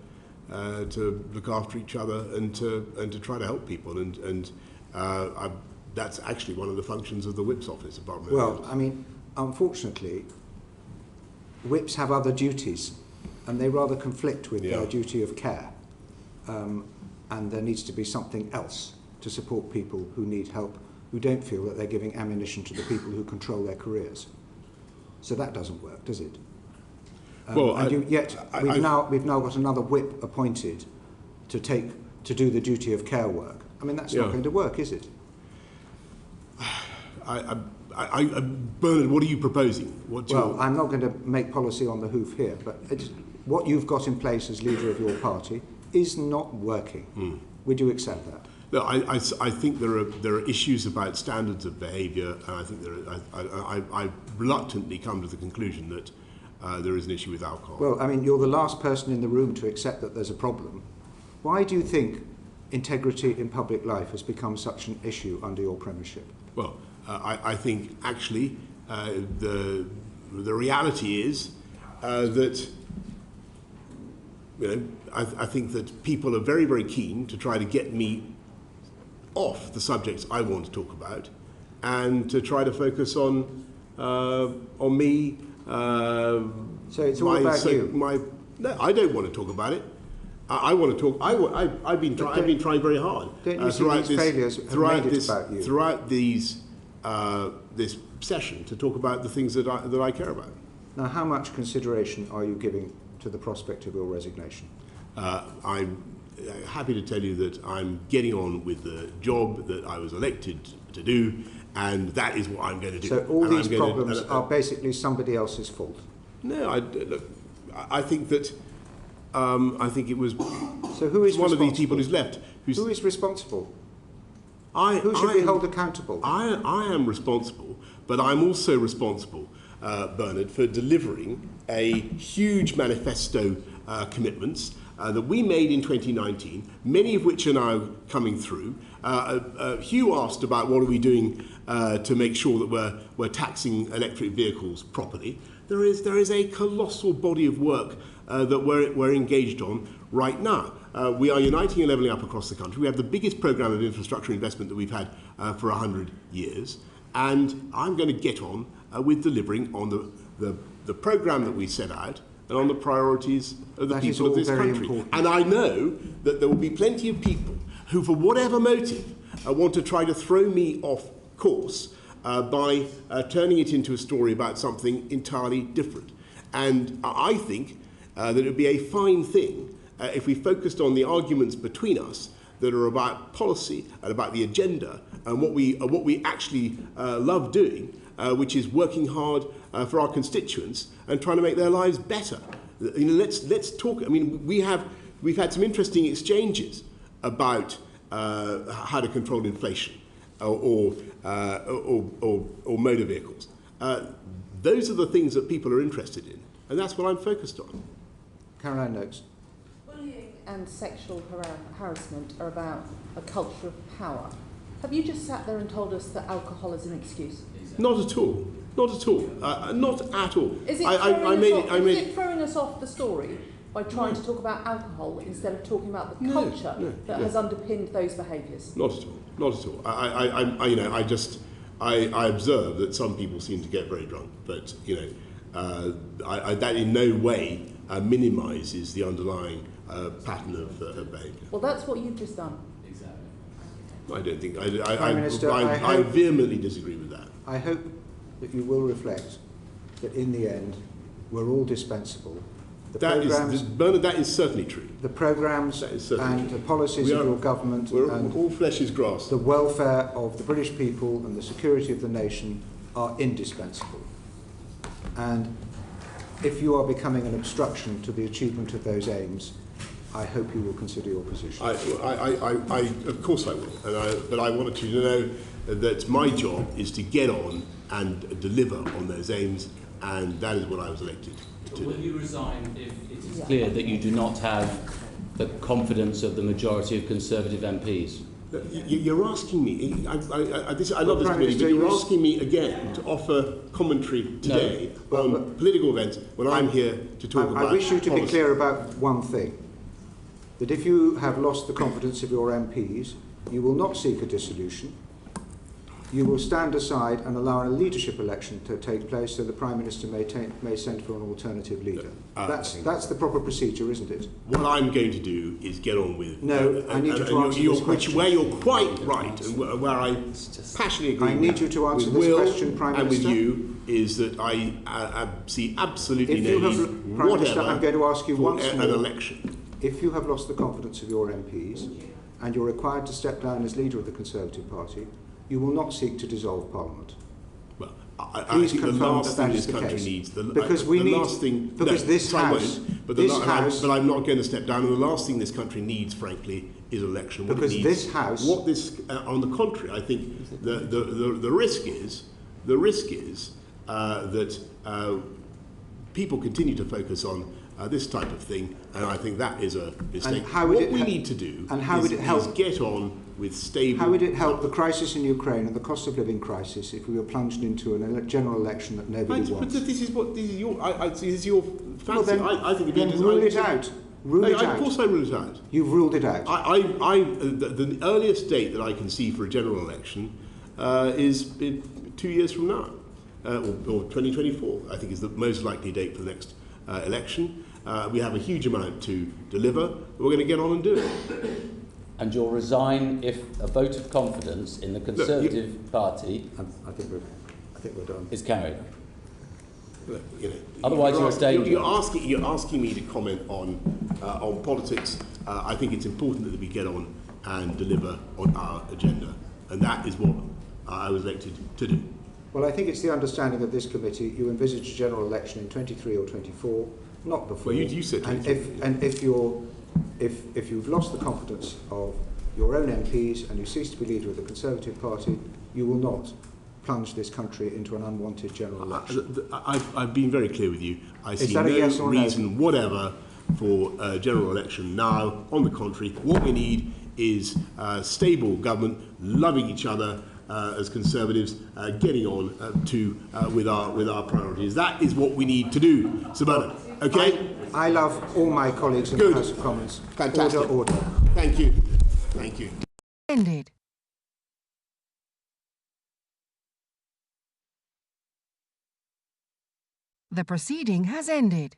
to look after each other and to try to help people. And that's actually one of the functions of the whip's office. Well, I mean, unfortunately, whips have other duties, and they rather conflict with their duty of care. And there needs to be something else to support people who need help, who don't feel that they're giving ammunition to the people who control their careers. So that doesn't work, does it? We've now got another whip appointed to do the duty of care work. I mean, that's not going to work, is it? Bernard, what are you proposing? I'm not going to make policy on the hoof here, but what you've got in place as leader of your party is not working. Would you accept that? No, I think there are issues about standards of behaviour, and I think I reluctantly come to the conclusion that there is an issue with alcohol. Well, I mean, you're the last person in the room to accept that there's a problem. Why do you think integrity in public life has become such an issue under your premiership? Well, I think actually the reality is that I think that people are very, very keen to try to get me off the subjects I want to talk about, and to try to focus on me. So it's all about you. No, I don't want to talk about it. I want to talk. I've been trying very hard. Don't you see these failures have made it about you? Throughout this session, to talk about the things that I care about. Now, how much consideration are you giving to the prospect of your resignation? I'm happy to tell you that I'm getting on with the job that I was elected to do, and that is what I'm going to do. So all these problems are basically somebody else's fault? No, I think that I think it was who is one of these people who's left. Who is responsible? Who should we hold accountable? I am responsible, but I'm also responsible, Bernard, for delivering a huge manifesto commitments that we made in 2019, many of which are now coming through. Hugh asked about what are we doing to make sure that we're taxing electric vehicles properly. There is a colossal body of work that we're engaged on right now. We are uniting and levelling up across the country. We have the biggest programme of infrastructure investment that we've had for 100 years. And I'm going to get on with delivering on the programme that we set out and on the priorities of the people of this country. Important. And I know that there will be plenty of people who, for whatever motive, want to try to throw me off course by turning it into a story about something entirely different. And I think that it would be a fine thing if we focused on the arguments between us that are about policy and about the agenda and what we actually love doing, which is working hard for our constituents and trying to make their lives better. Let's talk. I mean, we've had some interesting exchanges about how to control inflation or motor vehicles. Those are the things that people are interested in, and that's what I'm focused on. Caroline Noakes. Bullying and sexual harassment are about a culture of power. Have you just sat there and told us that alcohol is an excuse? Not at all. Not at all. Not at all. Is it throwing us off the story by trying to talk about alcohol instead of talking about the culture that has underpinned those behaviours? Not at all. Not at all. I observe that some people seem to get very drunk, but that in no way minimises the underlying pattern of behaviour. Well, that's what you've just done. I don't think. Prime Minister, I vehemently disagree with that. I hope that you will reflect that in the end we're all dispensable. Bernard, that is certainly true. The programmes and the policies of your government and all flesh is grass. The welfare of the British people and the security of the nation are indispensable. And if you are becoming an obstruction to the achievement of those aims, I hope you will consider your position. Of course I will. But I wanted you to know that my job is to get on and deliver on those aims, and that is what I was elected to do. Will you resign if it is clear that you do not have the confidence of the majority of Conservative MPs? You're asking me, I love this committee, but you're asking me again to offer commentary today on political events when I'm here to talk about I wish you to policy. be clear about one thing. that if you have lost the confidence of your MPs, you will not seek a dissolution. You will stand aside and allow a leadership election to take place so the Prime Minister may send for an alternative leader. That's the proper procedure, isn't it? What I'm going to do is get on with... No, I need you to answer this question. Where you're quite right, and where I passionately agree I need you to answer this question, Prime Minister. And with you, is that I see absolutely no need Prime Minister, I'm going to ask you once more. An election. If you have lost the confidence of your MPs and you're required to step down as leader of the Conservative Party, you will not seek to dissolve Parliament. Well, I think the last thing this country needs... Because this House... But I'm not going to step down, and the last thing this country needs, frankly, is election. Because this House... On the contrary, I think the risk is that people continue to focus on this type of thing, and I think that is a mistake. What we need to do is get on with stable... How would it help the crisis in Ukraine and the cost of living crisis if we were plunged into a general election that nobody wants? But this is your fancy. Well, then, I think then rule it out. Rule it out. Of course I rule it out. You've ruled it out. The earliest date that I can see for a general election is 2 years from now, or 2024, I think is the most likely date for the next election. We have a huge amount to deliver. We're going to get on and do it. And you'll resign if a vote of confidence in the Conservative Party I think we're done. is carried. Look, Otherwise, you're staying. You're asking me to comment on politics. I think it's important that we get on and deliver on our agenda, and that is what I was elected to do. Well, I think it's the understanding of this committee you envisage a general election in 23 or 24, not before. Well, you said 23. And if you've lost the confidence of your own MPs and you cease to be leader of the Conservative Party, you will not plunge this country into an unwanted general election. I've been very clear with you. I see no reason whatever for a general election now. On the contrary, what we need is stable government, loving each other as Conservatives, getting on with our priorities. That is what we need to do. Sabana, okay? I love all my colleagues in the House of Commons. Fantastic. Order. Thank you. Thank you. Ended. The proceeding has ended.